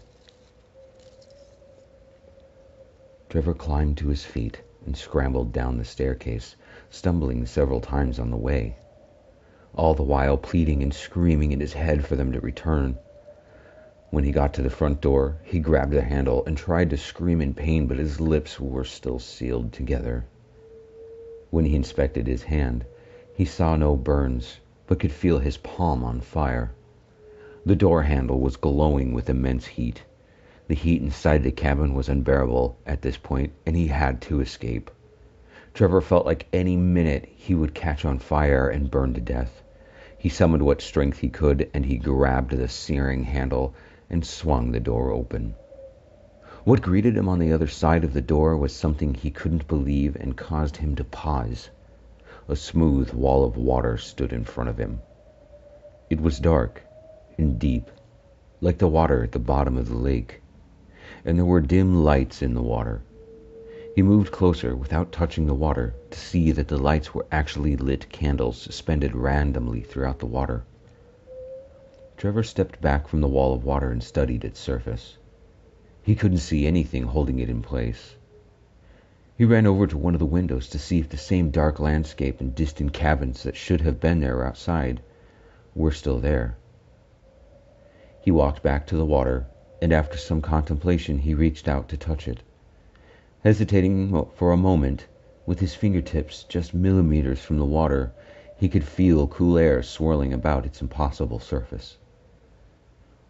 Trevor climbed to his feet and scrambled down the staircase, stumbling several times on the way, all the while pleading and screaming in his head for them to return. When he got to the front door, he grabbed the handle and tried to scream in pain, but his lips were still sealed together. When he inspected his hand, he saw no burns, but could feel his palm on fire. The door handle was glowing with immense heat. The heat inside the cabin was unbearable at this point, and he had to escape. Trevor felt like any minute he would catch on fire and burn to death. He summoned what strength he could, and he grabbed the searing handle and swung the door open. What greeted him on the other side of the door was something he couldn't believe and caused him to pause. A smooth wall of water stood in front of him. It was dark and deep, like the water at the bottom of the lake, and there were dim lights in the water. He moved closer without touching the water to see that the lights were actually lit candles suspended randomly throughout the water. Trevor stepped back from the wall of water and studied its surface. He couldn't see anything holding it in place. He ran over to one of the windows to see if the same dark landscape and distant cabins that should have been there outside were still there. He walked back to the water, and after some contemplation he reached out to touch it. Hesitating for a moment, with his fingertips just millimeters from the water, he could feel cool air swirling about its impossible surface.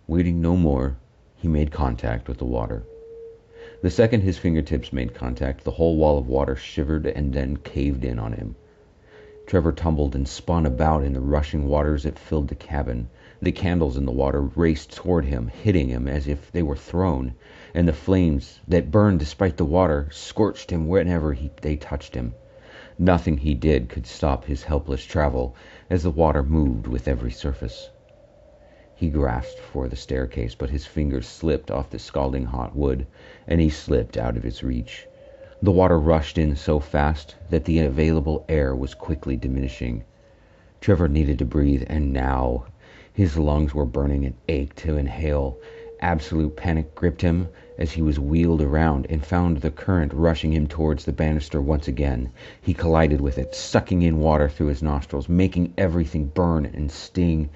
Waiting no more, he made contact with the water. The second his fingertips made contact, the whole wall of water shivered and then caved in on him. Trevor tumbled and spun about in the rushing waters that filled the cabin. The candles in the water raced toward him, hitting him as if they were thrown, and the flames that burned despite the water scorched him whenever they touched him. Nothing he did could stop his helpless travel as the water moved with every surface. He grasped for the staircase, but his fingers slipped off the scalding hot wood, and he slipped out of its reach. The water rushed in so fast that the available air was quickly diminishing. Trevor needed to breathe, and now his lungs were burning and ached to inhale. Absolute panic gripped him as he was wheeled around and found the current rushing him towards the banister once again. He collided with it, sucking in water through his nostrils, making everything burn and sting.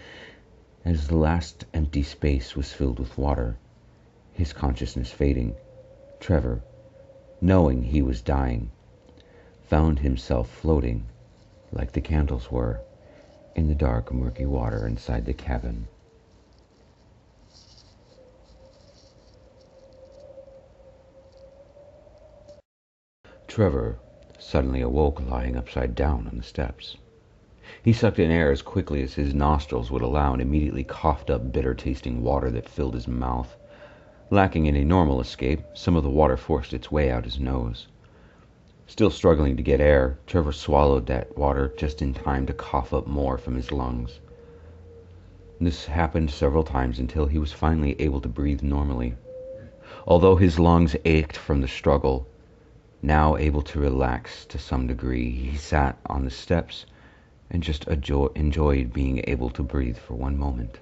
As the last empty space was filled with water, his consciousness fading, Trevor, knowing he was dying, found himself floating, like the candles were, in the dark, murky water inside the cabin. Trevor suddenly awoke lying upside down on the steps. He sucked in air as quickly as his nostrils would allow and immediately coughed up bitter-tasting water that filled his mouth. Lacking any normal escape, some of the water forced its way out his nose. Still struggling to get air, Trevor swallowed that water just in time to cough up more from his lungs. This happened several times until he was finally able to breathe normally. Although his lungs ached from the struggle, now able to relax to some degree, he sat on the steps and just enjoyed being able to breathe for one moment.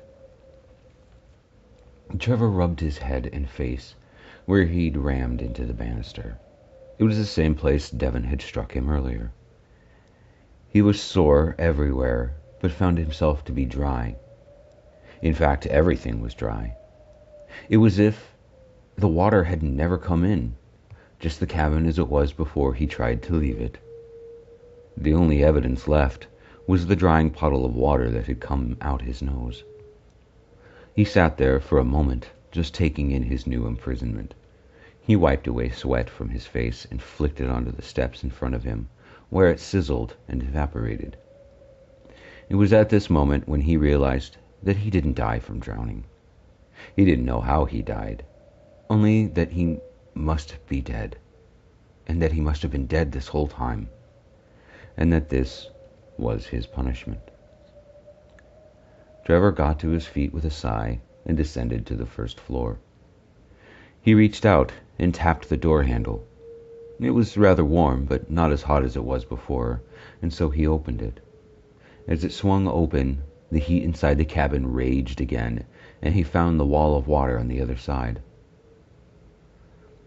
Trevor rubbed his head and face where he'd rammed into the banister. It was the same place Devon had struck him earlier. He was sore everywhere, but found himself to be dry. In fact, everything was dry. It was as if the water had never come in, just the cabin as it was before he tried to leave it. The only evidence left was the drying puddle of water that had come out his nose. He sat there for a moment, just taking in his new imprisonment. He wiped away sweat from his face and flicked it onto the steps in front of him, where it sizzled and evaporated. It was at this moment when he realized that he didn't die from drowning. He didn't know how he died, only that he must be dead, and that he must have been dead this whole time, and that this was his punishment. Trevor got to his feet with a sigh and descended to the first floor. He reached out and tapped the door handle. It was rather warm, but not as hot as it was before, and so he opened it. As it swung open, the heat inside the cabin raged again, and he found the wall of water on the other side.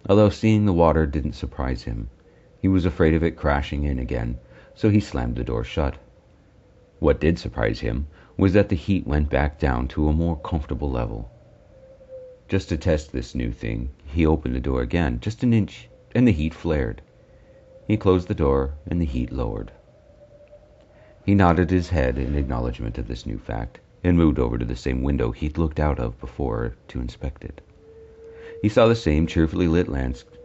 Although seeing the water didn't surprise him, he was afraid of it crashing in again, so he slammed the door shut. What did surprise him was that the heat went back down to a more comfortable level. Just to test this new thing, he opened the door again, just an inch, and the heat flared. He closed the door, and the heat lowered. He nodded his head in acknowledgement of this new fact, and moved over to the same window he'd looked out of before to inspect it. He saw the same cheerfully lit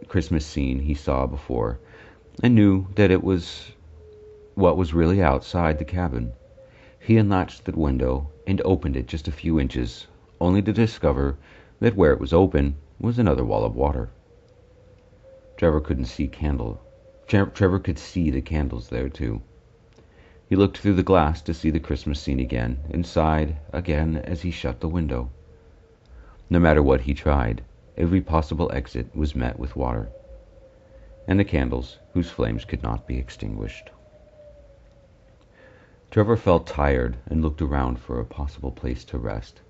Christmas scene he saw before, and knew that it was what was really outside the cabin. He unlatched the window and opened it just a few inches, only to discover that where it was open was another wall of water. Trevor could see the candles there too. He looked through the glass to see the Christmas scene again, and sighed again as he shut the window. No matter what he tried, every possible exit was met with water, and the candles whose flames could not be extinguished. Trevor felt tired and looked around for a possible place to rest.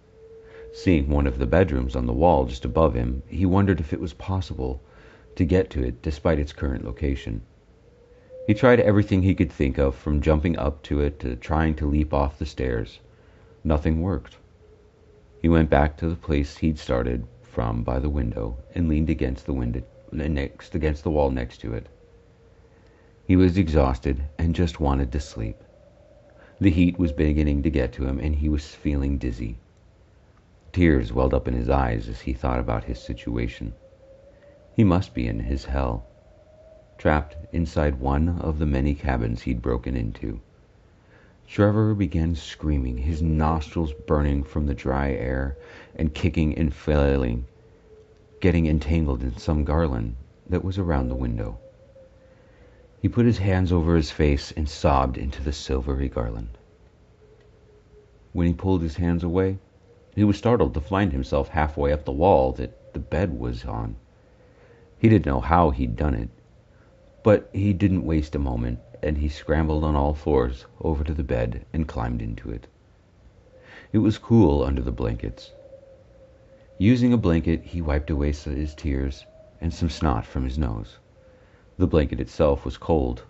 Seeing one of the bedrooms on the wall just above him, he wondered if it was possible to get to it despite its current location. He tried everything he could think of, from jumping up to it to trying to leap off the stairs. Nothing worked. He went back to the place he'd started from by the window and leaned against the wall next to it. He was exhausted and just wanted to sleep. The heat was beginning to get to him, and he was feeling dizzy. Tears welled up in his eyes as he thought about his situation. He must be in his hell, trapped inside one of the many cabins he'd broken into. Trevor began screaming, his nostrils burning from the dry air, and kicking and flailing, getting entangled in some garland that was around the window. He put his hands over his face and sobbed into the silvery garland. When he pulled his hands away, he was startled to find himself halfway up the wall that the bed was on. He didn't know how he'd done it, but he didn't waste a moment, and he scrambled on all fours over to the bed and climbed into it. It was cool under the blankets. Using a blanket, he wiped away his tears and some snot from his nose. The blanket itself was cold.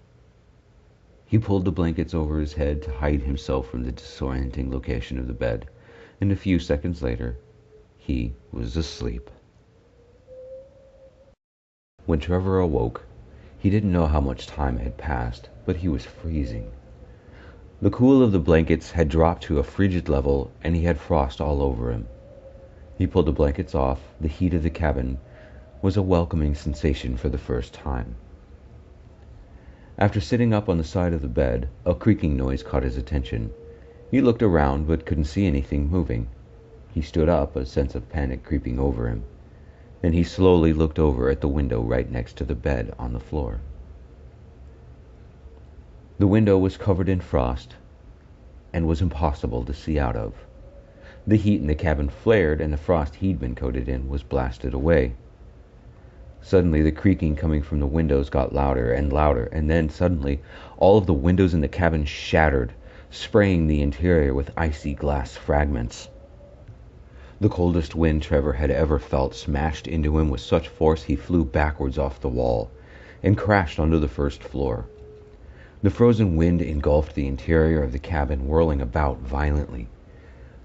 He pulled the blankets over his head to hide himself from the disorienting location of the bed, and a few seconds later, he was asleep. When Trevor awoke, he didn't know how much time had passed, but he was freezing. The cool of the blankets had dropped to a frigid level, and he had frost all over him. He pulled the blankets off. The heat of the cabin was a welcoming sensation for the first time. After sitting up on the side of the bed, a creaking noise caught his attention. He looked around but couldn't see anything moving. He stood up, a sense of panic creeping over him. Then he slowly looked over at the window right next to the bed on the floor. The window was covered in frost and was impossible to see out of. The heat in the cabin flared, and the frost he'd been coated in was blasted away. Suddenly, the creaking coming from the windows got louder and louder, and then suddenly, all of the windows in the cabin shattered, spraying the interior with icy glass fragments. The coldest wind Trevor had ever felt smashed into him with such force he flew backwards off the wall and crashed onto the first floor. The frozen wind engulfed the interior of the cabin, whirling about violently.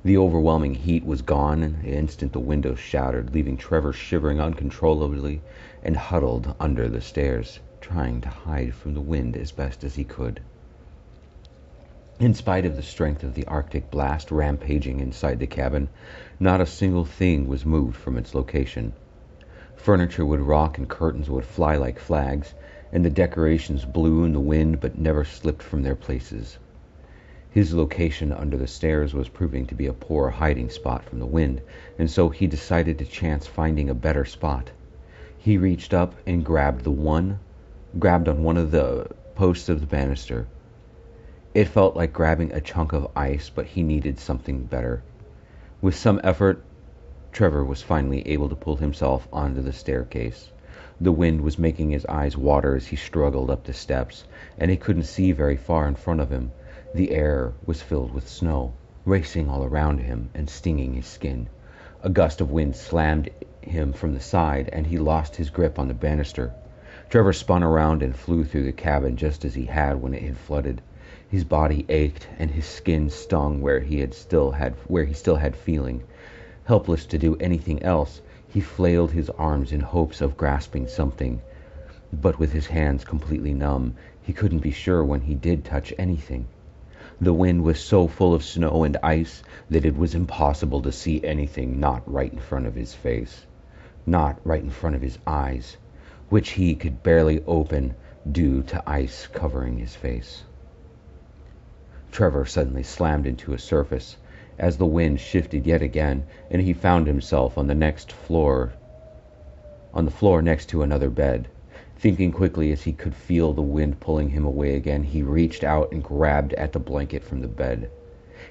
The overwhelming heat was gone, and the instant the windows shattered, leaving Trevor shivering uncontrollably and huddled under the stairs, trying to hide from the wind as best as he could. In spite of the strength of the Arctic blast rampaging inside the cabin, not a single thing was moved from its location. Furniture would rock and curtains would fly like flags, and the decorations blew in the wind but never slipped from their places. His location under the stairs was proving to be a poor hiding spot from the wind, and so he decided to chance finding a better spot. He reached up and grabbed on one of the posts of the banister. It felt like grabbing a chunk of ice, but he needed something better. With some effort, Trevor was finally able to pull himself onto the staircase. The wind was making his eyes water as he struggled up the steps, and he couldn't see very far in front of him. The air was filled with snow, racing all around him and stinging his skin. A gust of wind slammed him from the side, and he lost his grip on the banister. Trevor spun around and flew through the cabin just as he had when it had flooded. His body ached, and his skin stung where he still had feeling. Helpless to do anything else, he flailed his arms in hopes of grasping something. But with his hands completely numb, he couldn't be sure when he did touch anything. The wind was so full of snow and ice that it was impossible to see anything not right in front of his face, not right in front of his eyes, which he could barely open due to ice covering his face. Trevor suddenly slammed into a surface as the wind shifted yet again, and he found himself on the floor next to another bed. Thinking quickly as he could feel the wind pulling him away again, he reached out and grabbed at the blanket from the bed.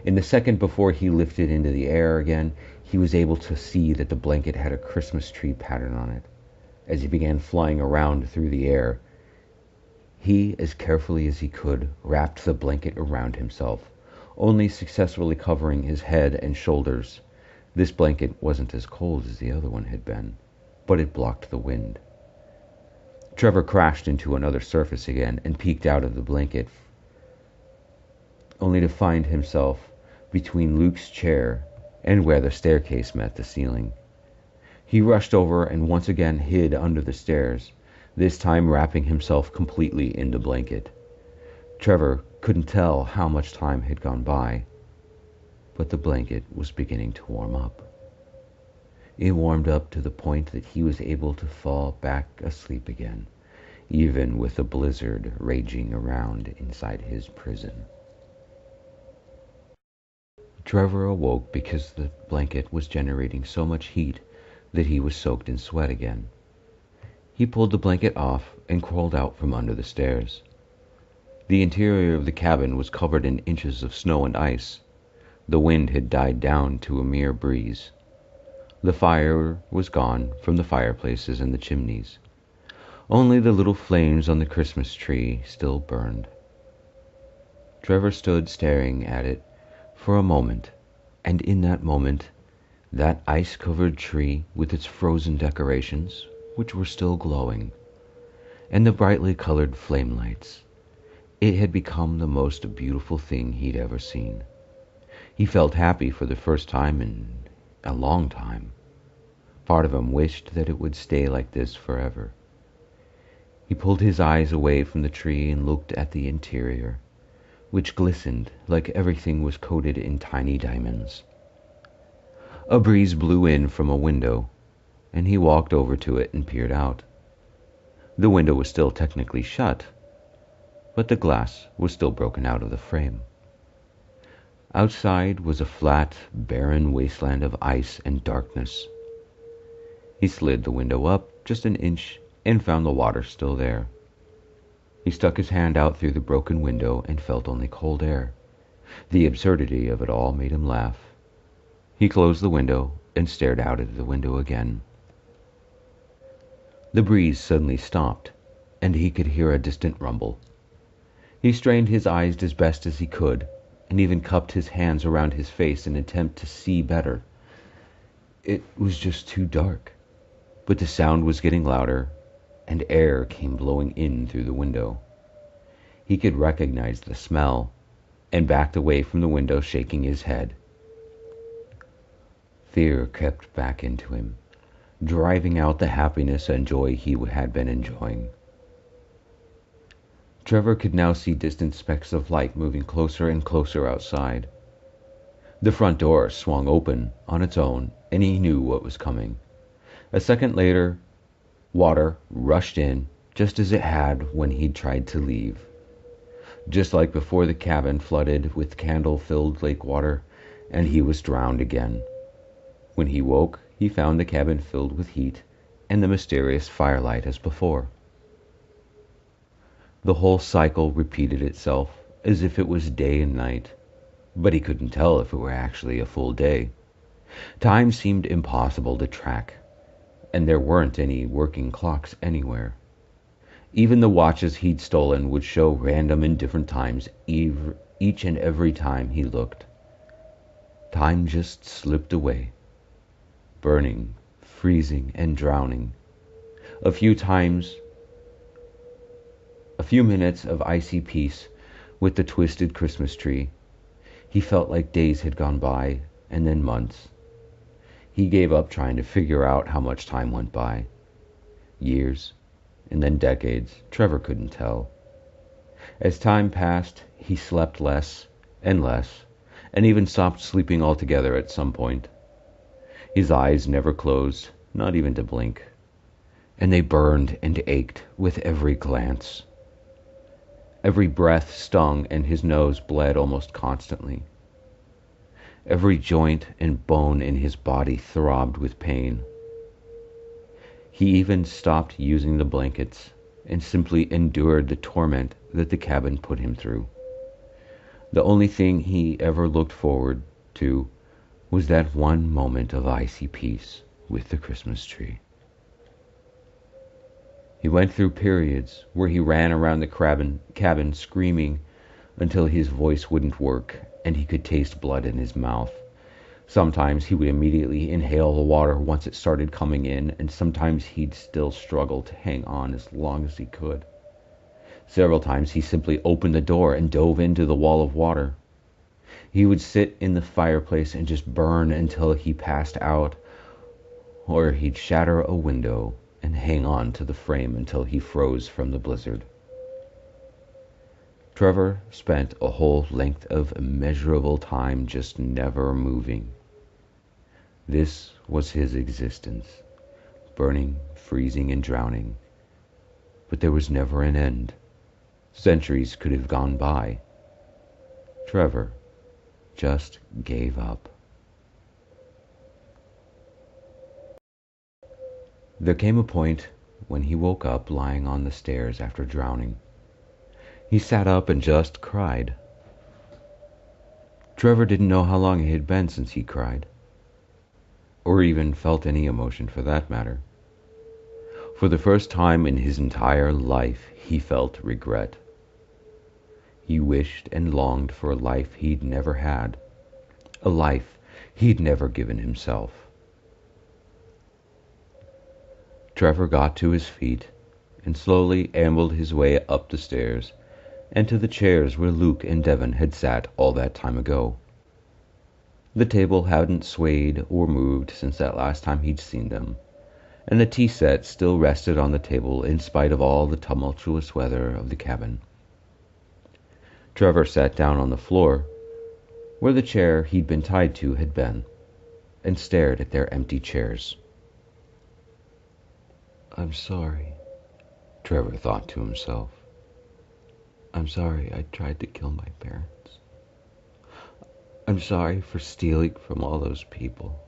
In the second before he lifted into the air again, he was able to see that the blanket had a Christmas tree pattern on it. As he began flying around through the air, he, as carefully as he could, wrapped the blanket around himself, only successfully covering his head and shoulders. This blanket wasn't as cold as the other one had been, but it blocked the wind. Trevor crashed into another surface again and peeked out of the blanket, only to find himself between Luke's chair and where the staircase met the ceiling. He rushed over and once again hid under the stairs, this time wrapping himself completely in the blanket. Trevor couldn't tell how much time had gone by, but the blanket was beginning to warm up. It warmed up to the point that he was able to fall back asleep again, even with a blizzard raging around inside his prison. Trevor awoke because the blanket was generating so much heat that he was soaked in sweat again. He pulled the blanket off and crawled out from under the stairs. The interior of the cabin was covered in inches of snow and ice. The wind had died down to a mere breeze. The fire was gone from the fireplaces and the chimneys. Only the little flames on the Christmas tree still burned. Trevor stood staring at it for a moment, and in that moment, that ice-covered tree with its frozen decorations, which were still glowing, and the brightly colored flame lights, it had become the most beautiful thing he'd ever seen. He felt happy for the first time in a long time. Part of him wished that it would stay like this forever. He pulled his eyes away from the tree and looked at the interior, which glistened like everything was coated in tiny diamonds. A breeze blew in from a window, and he walked over to it and peered out. The window was still technically shut, but the glass was still broken out of the frame. Outside was a flat, barren wasteland of ice and darkness. He slid the window up just an inch and found the water still there. He stuck his hand out through the broken window and felt only cold air. The absurdity of it all made him laugh. He closed the window and stared out at the window again. The breeze suddenly stopped, and he could hear a distant rumble. He strained his eyes as best as he could, and even cupped his hands around his face in an attempt to see better. It was just too dark, but the sound was getting louder, and air came blowing in through the window. He could recognize the smell, and backed away from the window, shaking his head. Fear crept back into him, driving out the happiness and joy he had been enjoying. Trevor could now see distant specks of light moving closer and closer outside. The front door swung open on its own, and he knew what was coming. A second later, water rushed in, just as it had when he'd tried to leave. Just like before, the cabin flooded with candle-filled lake water, and he was drowned again. When he woke, he found the cabin filled with heat and the mysterious firelight as before. The whole cycle repeated itself as if it was day and night, but he couldn't tell if it were actually a full day. Time seemed impossible to track, and there weren't any working clocks anywhere. Even the watches he'd stolen would show random and different times each and every time he looked. Time just slipped away, burning, freezing, and drowning. A few minutes of icy peace with the twisted Christmas tree. He felt like days had gone by, and then months. He gave up trying to figure out how much time went by. Years, and then decades. Trevor couldn't tell. As time passed, he slept less, and even stopped sleeping altogether at some point. His eyes never closed, not even to blink, and they burned and ached with every glance. Every breath stung, and his nose bled almost constantly. Every joint and bone in his body throbbed with pain. He even stopped using the blankets and simply endured the torment that the cabin put him through. The only thing he ever looked forward to was that one moment of icy peace with the Christmas tree. He went through periods where he ran around the cabin screaming until his voice wouldn't work and he could taste blood in his mouth. Sometimes he would immediately inhale the water once it started coming in, and sometimes he'd still struggle to hang on as long as he could. Several times he simply opened the door and dove into the wall of water. He would sit in the fireplace and just burn until he passed out, or he'd shatter a window and hang on to the frame until he froze from the blizzard. Trevor spent a whole length of immeasurable time just never moving. This was his existence, burning, freezing, and drowning. But there was never an end. Centuries could have gone by. Trevor just gave up. There came a point when he woke up lying on the stairs after drowning. He sat up and just cried. Trevor didn't know how long it had been since he cried, or even felt any emotion for that matter. For the first time in his entire life, he felt regret. He wished and longed for a life he'd never had, a life he'd never given himself. Trevor got to his feet and slowly ambled his way up the stairs and to the chairs where Luke and Devon had sat all that time ago. The table hadn't swayed or moved since that last time he'd seen them, and the tea set still rested on the table in spite of all the tumultuous weather of the cabin. Trevor sat down on the floor, where the chair he'd been tied to had been, and stared at their empty chairs. "I'm sorry," Trevor thought to himself. "I'm sorry I tried to kill my parents. I'm sorry for stealing from all those people.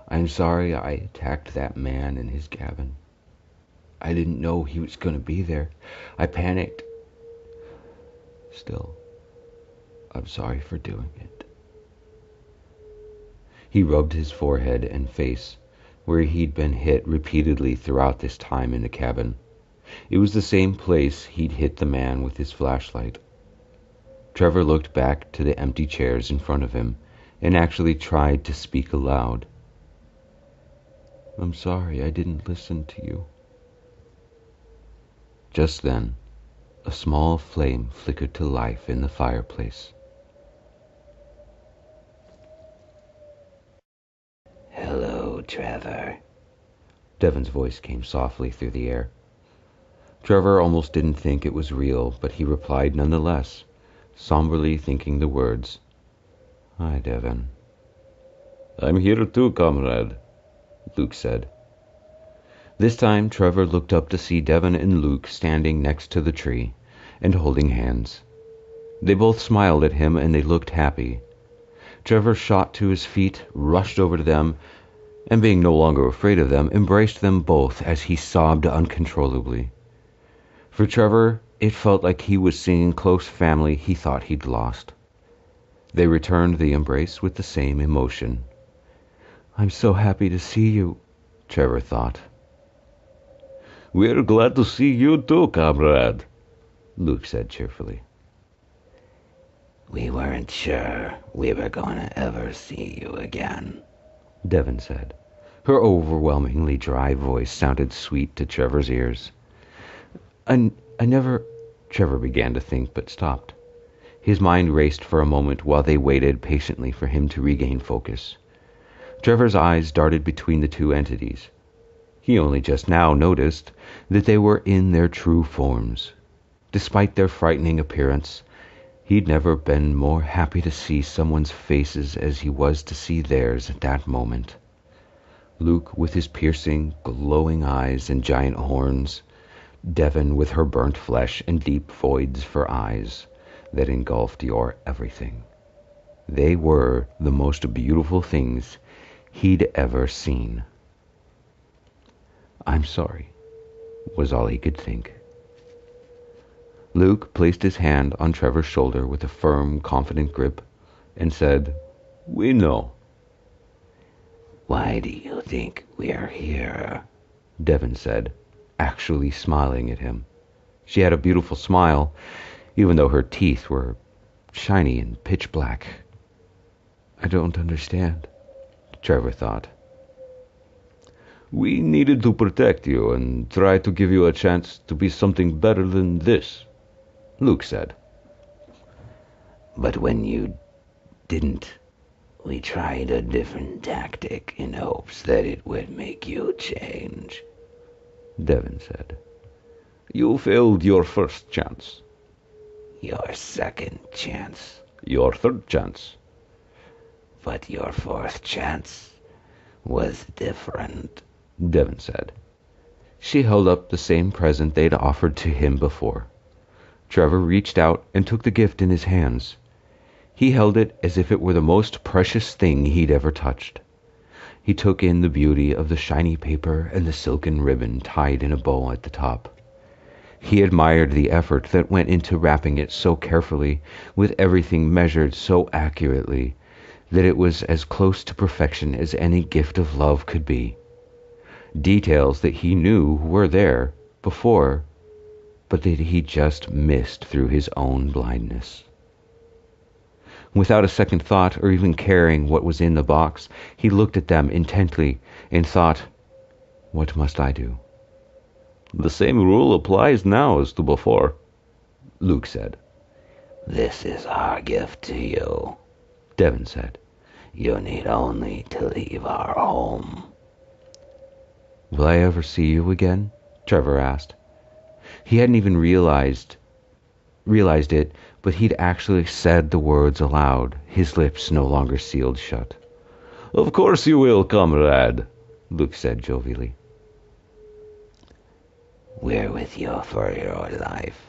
I'm sorry I attacked that man in his cabin. I didn't know he was going to be there. I panicked. Still, I'm sorry for doing it." He rubbed his forehead and face, where he'd been hit repeatedly throughout this time in the cabin. It was the same place he'd hit the man with his flashlight. Trevor looked back to the empty chairs in front of him and actually tried to speak aloud. "I'm sorry I didn't listen to you." Just then, a small flame flickered to life in the fireplace. "Hello, Trevor." Devon's voice came softly through the air. Trevor almost didn't think it was real, but he replied nonetheless, somberly thinking the words, "Hi, Devon." "I'm here too, comrade," Luke said. This time Trevor looked up to see Devon and Luke standing next to the tree and holding hands. They both smiled at him and they looked happy. Trevor shot to his feet, rushed over to them, and being no longer afraid of them, embraced them both as he sobbed uncontrollably. For Trevor, It felt like he was seeing close family he thought he'd lost. They returned the embrace with the same emotion. "I'm so happy to see you," Trevor thought. "We're glad to see you too, comrade," Luke said cheerfully. "We weren't sure we were going to ever see you again," Devon said. Her overwhelmingly dry voice sounded sweet to Trevor's ears. I never... Trevor began to think, but stopped. His mind raced for a moment while they waited patiently for him to regain focus. Trevor's eyes darted between the two entities. He only just now noticed that they were in their true forms. Despite their frightening appearance, he'd never been more happy to see someone's faces as he was to see theirs at that moment. Luke with his piercing, glowing eyes and giant horns, Devon with her burnt flesh and deep voids for eyes that engulfed your everything. They were the most beautiful things he'd ever seen. "I'm sorry," was all he could think. Luke placed his hand on Trevor's shoulder with a firm, confident grip and said, "We know." "Why do you think we're here?" Devon said, actually smiling at him. She had a beautiful smile, even though her teeth were shiny and pitch black. "I don't understand," Trevor thought. "We needed to protect you and try to give you a chance to be something better than this," Luke said. "But when you didn't, we tried a different tactic in hopes that it would make you change," Devon said. "You failed your first chance. "Your second chance. Your third chance. But your fourth chance was different," Devon said. She held up the same present they'd offered to him before. Trevor reached out and took the gift in his hands. He held it as if it were the most precious thing he'd ever touched. He took in the beauty of the shiny paper and the silken ribbon tied in a bow at the top. He admired the effort that went into wrapping it so carefully, with everything measured so accurately, that it was as close to perfection as any gift of love could be. Details that he knew were there before, but that he just missed through his own blindness. Without a second thought or even caring what was in the box, he looked at them intently and thought, "What must I do?" "The same rule applies now as to before," Luke said. "This is our gift to you," Devon said. "You need only to leave our home." "Will I ever see you again?" Trevor asked. He hadn't even realized it, but he'd actually said the words aloud, his lips no longer sealed shut. "Of course you will, comrade," Luke said jovially. "We're with you for your life.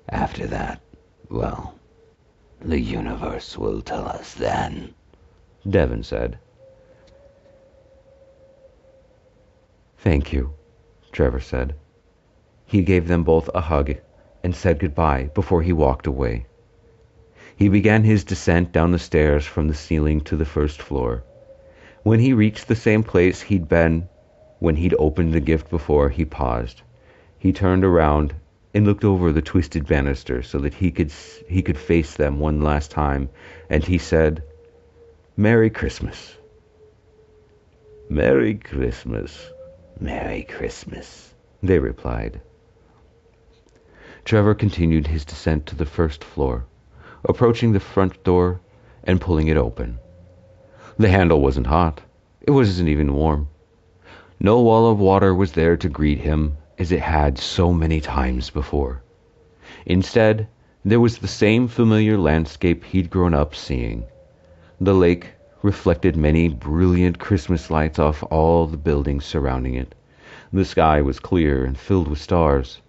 After that, well, the universe will tell us then," Devon said. "Thank you," Trevor said. He gave them both a hug and said goodbye before he walked away. He began his descent down the stairs from the ceiling to the first floor. When he reached the same place he'd been when he'd opened the gift before, he paused. He turned around and looked over the twisted banister so that he could face them one last time, and he said, "Merry Christmas." "Merry Christmas." "Merry Christmas," they replied. Trevor continued his descent to the first floor, approaching the front door and pulling it open. The handle wasn't hot. It wasn't even warm. No wall of water was there to greet him as it had so many times before. Instead, there was the same familiar landscape he'd grown up seeing. The lake reflected many brilliant Christmas lights off all the buildings surrounding it. The sky was clear and filled with stars,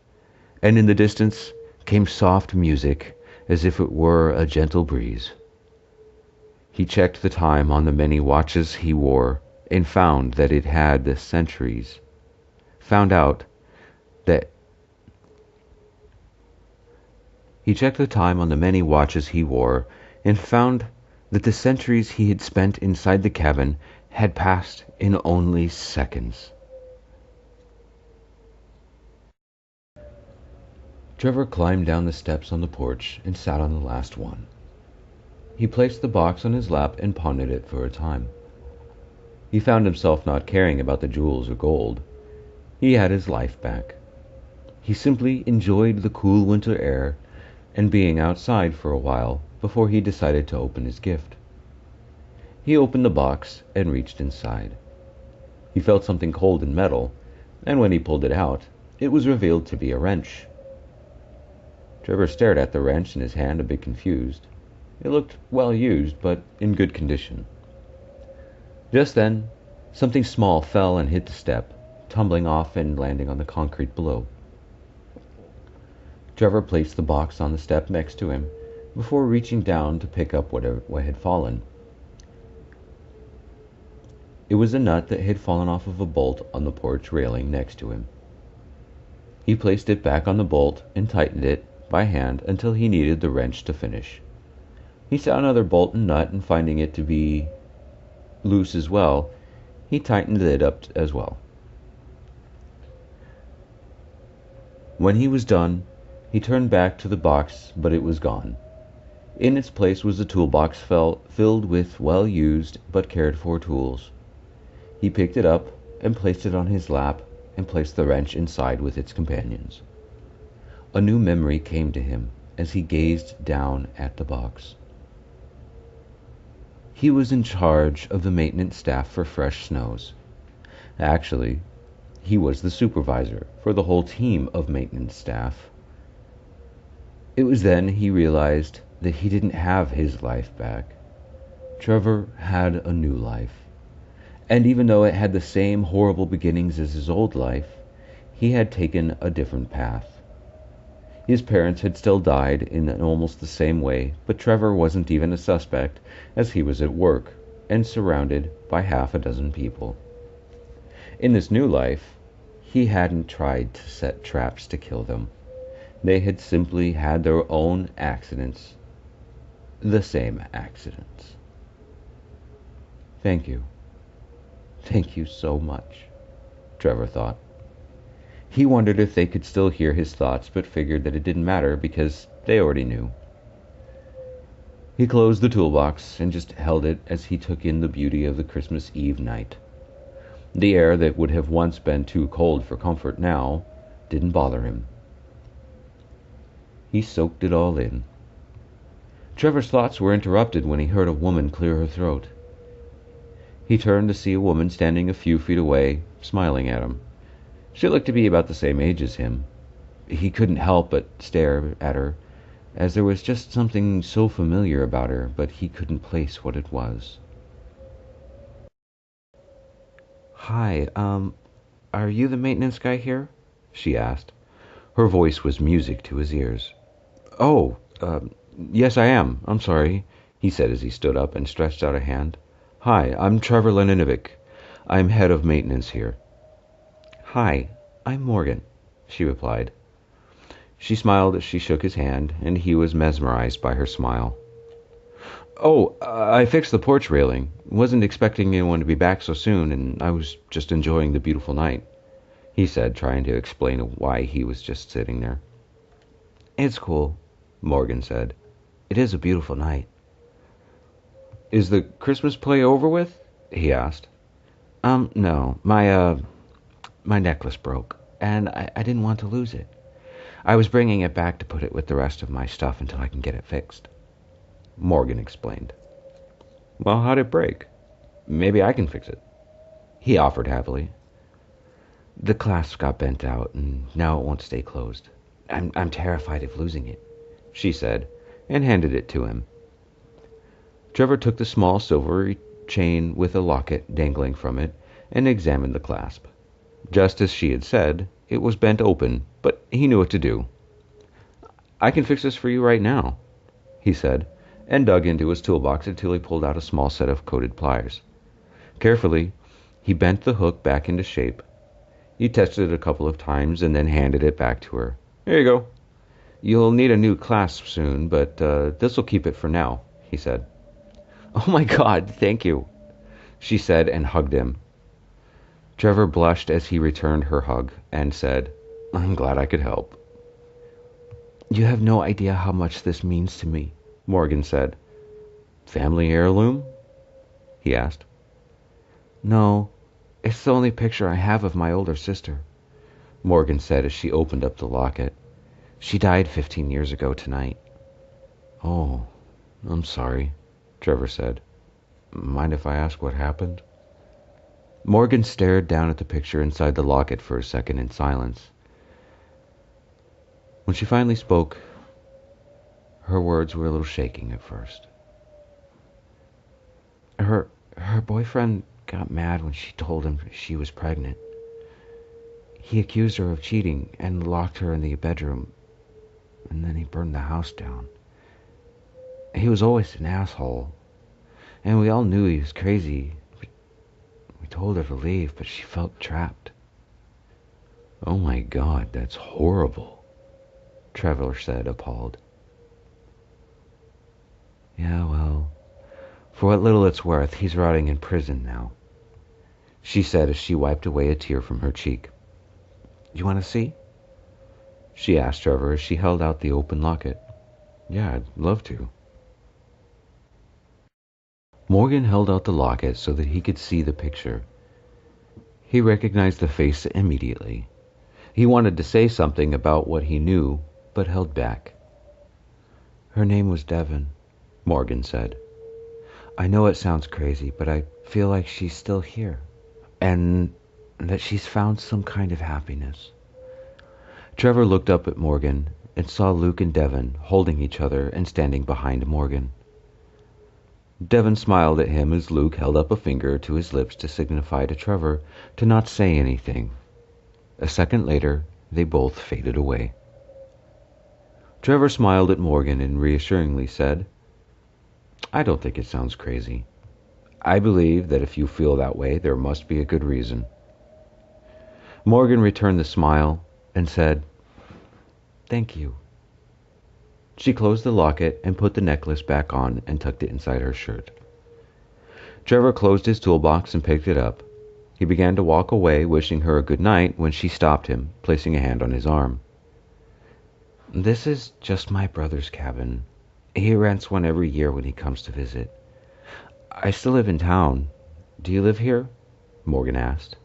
and in the distance came soft music as if it were a gentle breeze. He checked the time on the many watches he wore and found that it had the centuries. Found out that He checked the time on the many watches he wore and found that the centuries he had spent inside the cabin had passed in only seconds. Trevor climbed down the steps on the porch and sat on the last one. He placed the box on his lap and pondered it for a time. He found himself not caring about the jewels or gold. He had his life back. He simply enjoyed the cool winter air and being outside for a while before he decided to open his gift. He opened the box and reached inside. He felt something cold and metal, and when he pulled it out, it was revealed to be a wrench. Trevor stared at the wrench in his hand, a bit confused. It looked well used, but in good condition. Just then, something small fell and hit the step, tumbling off and landing on the concrete below. Trevor placed the box on the step next to him before reaching down to pick up what had fallen. It was a nut that had fallen off of a bolt on the porch railing next to him. He placed it back on the bolt and tightened it by hand until he needed the wrench to finish. He saw another bolt and nut, and finding it to be loose as well, he tightened it up as well. When he was done, he turned back to the box, but it was gone. In its place was a toolbox filled with well-used but cared-for tools. He picked it up and placed it on his lap and placed the wrench inside with its companions. A new memory came to him as he gazed down at the box. He was in charge of the maintenance staff for Fresh Snows. Actually, he was the supervisor for the whole team of maintenance staff. It was then he realized that he didn't have his life back. Trevor had a new life. And even though it had the same horrible beginnings as his old life, he had taken a different path. His parents had still died in almost the same way, but Trevor wasn't even a suspect, as he was at work and surrounded by half a dozen people. In this new life, he hadn't tried to set traps to kill them. They had simply had their own accidents. The same accidents. Thank you. Thank you so much, Trevor thought. He wondered if they could still hear his thoughts, but figured that it didn't matter because they already knew. He closed the toolbox and just held it as he took in the beauty of the Christmas Eve night. The air that would have once been too cold for comfort now didn't bother him. He soaked it all in. Trevor's thoughts were interrupted when he heard a woman clear her throat. He turned to see a woman standing a few feet away, smiling at him. She looked to be about the same age as him. He couldn't help but stare at her, as there was just something so familiar about her, but he couldn't place what it was. "Hi, are you the maintenance guy here?" she asked. Her voice was music to his ears. "Oh, yes I am. I'm sorry," he said as he stood up and stretched out a hand. "Hi, I'm Trevor Leninovic. I'm head of maintenance here." "Hi, I'm Morgan," she replied. She smiled as she shook his hand, and he was mesmerized by her smile. "Oh, I fixed the porch railing. Wasn't expecting anyone to be back so soon, and I was just enjoying the beautiful night," he said, trying to explain why he was just sitting there. "It's cool," Morgan said. "It is a beautiful night." "Is the Christmas play over with?" he asked. No. My necklace broke, and I didn't want to lose it. I was bringing it back to put it with the rest of my stuff until I can get it fixed," Morgan explained. "Well, how'd it break? Maybe I can fix it," he offered happily. "The clasp got bent out, and now it won't stay closed. I'm terrified of losing it," she said, and handed it to him. Trevor took the small silvery chain with a locket dangling from it and examined the clasp. Just as she had said, it was bent open, but he knew what to do. "I can fix this for you right now," he said, and dug into his toolbox until he pulled out a small set of coated pliers. Carefully, he bent the hook back into shape. He tested it a couple of times and then handed it back to her. "Here you go." You'll need a new clasp soon, but this'll keep it for now, he said. Oh my God, thank you, she said and hugged him. Trevor blushed as he returned her hug and said, I'm glad I could help. You have no idea how much this means to me, Morgan said. Family heirloom? He asked. No, it's the only picture I have of my older sister, Morgan said as she opened up the locket. She died 15 years ago tonight. Oh, I'm sorry, Trevor said. Mind if I ask what happened? Morgan stared down at the picture inside the locket for a second in silence. When she finally spoke, her words were a little shaking at first. Her boyfriend got mad when she told him she was pregnant. He accused her of cheating and locked her in the bedroom, and then he burned the house down. He was always an asshole, and we all knew he was crazy. We told her to leave, but she felt trapped. Oh my God, that's horrible, Trevor said, appalled. Yeah, well, for what little it's worth, he's rotting in prison now, she said as she wiped away a tear from her cheek. You want to see? She asked Trevor as she held out the open locket. Yeah, I'd love to. Morgan held out the locket so that he could see the picture. He recognized the face immediately. He wanted to say something about what he knew, but held back. Her name was Devon, Morgan said. I know it sounds crazy, but I feel like she's still here, and that she's found some kind of happiness. Trevor looked up at Morgan and saw Luke and Devon holding each other and standing behind Morgan. Devon smiled at him as Luke held up a finger to his lips to signify to Trevor to not say anything. A second later, they both faded away. Trevor smiled at Morgan and reassuringly said, I don't think it sounds crazy. I believe that if you feel that way, there must be a good reason. Morgan returned the smile and said, Thank you. She closed the locket and put the necklace back on and tucked it inside her shirt. Trevor closed his toolbox and picked it up. He began to walk away, wishing her a good night, when she stopped him, placing a hand on his arm. This is just my brother's cabin. He rents one every year when he comes to visit. I still live in town. Do you live here? Morgan asked.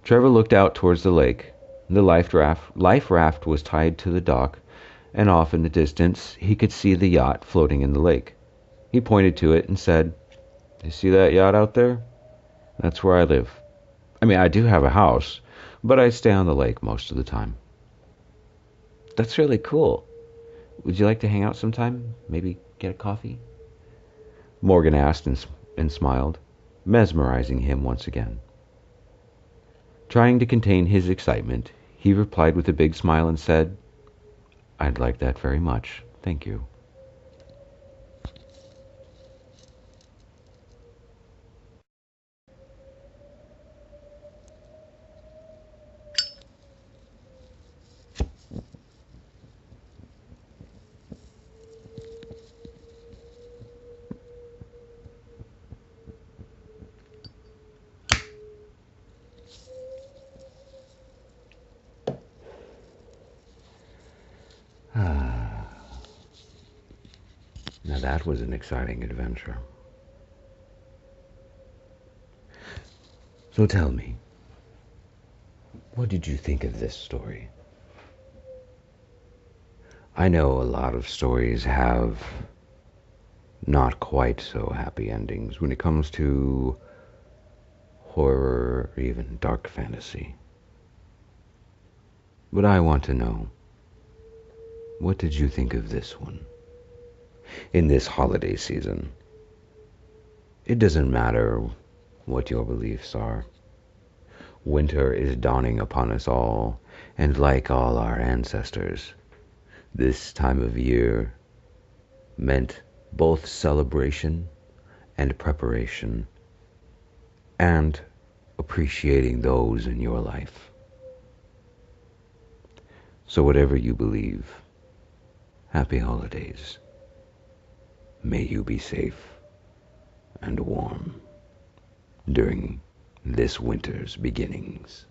Trevor looked out towards the lake. The life raft was tied to the dock, and off in the distance he could see the yacht floating in the lake. He pointed to it and said, You see that yacht out there? That's where I live. I mean, I do have a house, but I stay on the lake most of the time. That's really cool. Would you like to hang out sometime? Maybe get a coffee? Morgan asked and smiled, mesmerizing him once again. Trying to contain his excitement, he replied with a big smile and said, I'd like that very much, thank you. Now that was an exciting adventure. So tell me, what did you think of this story? I know a lot of stories have not quite so happy endings when it comes to horror or even dark fantasy. But I want to know, what did you think of this one? In this holiday season, it doesn't matter what your beliefs are. Winter is dawning upon us all, and like all our ancestors, this time of year meant both celebration and preparation, and appreciating those in your life. So whatever you believe, Happy holidays. May you be safe and warm during this winter's beginnings.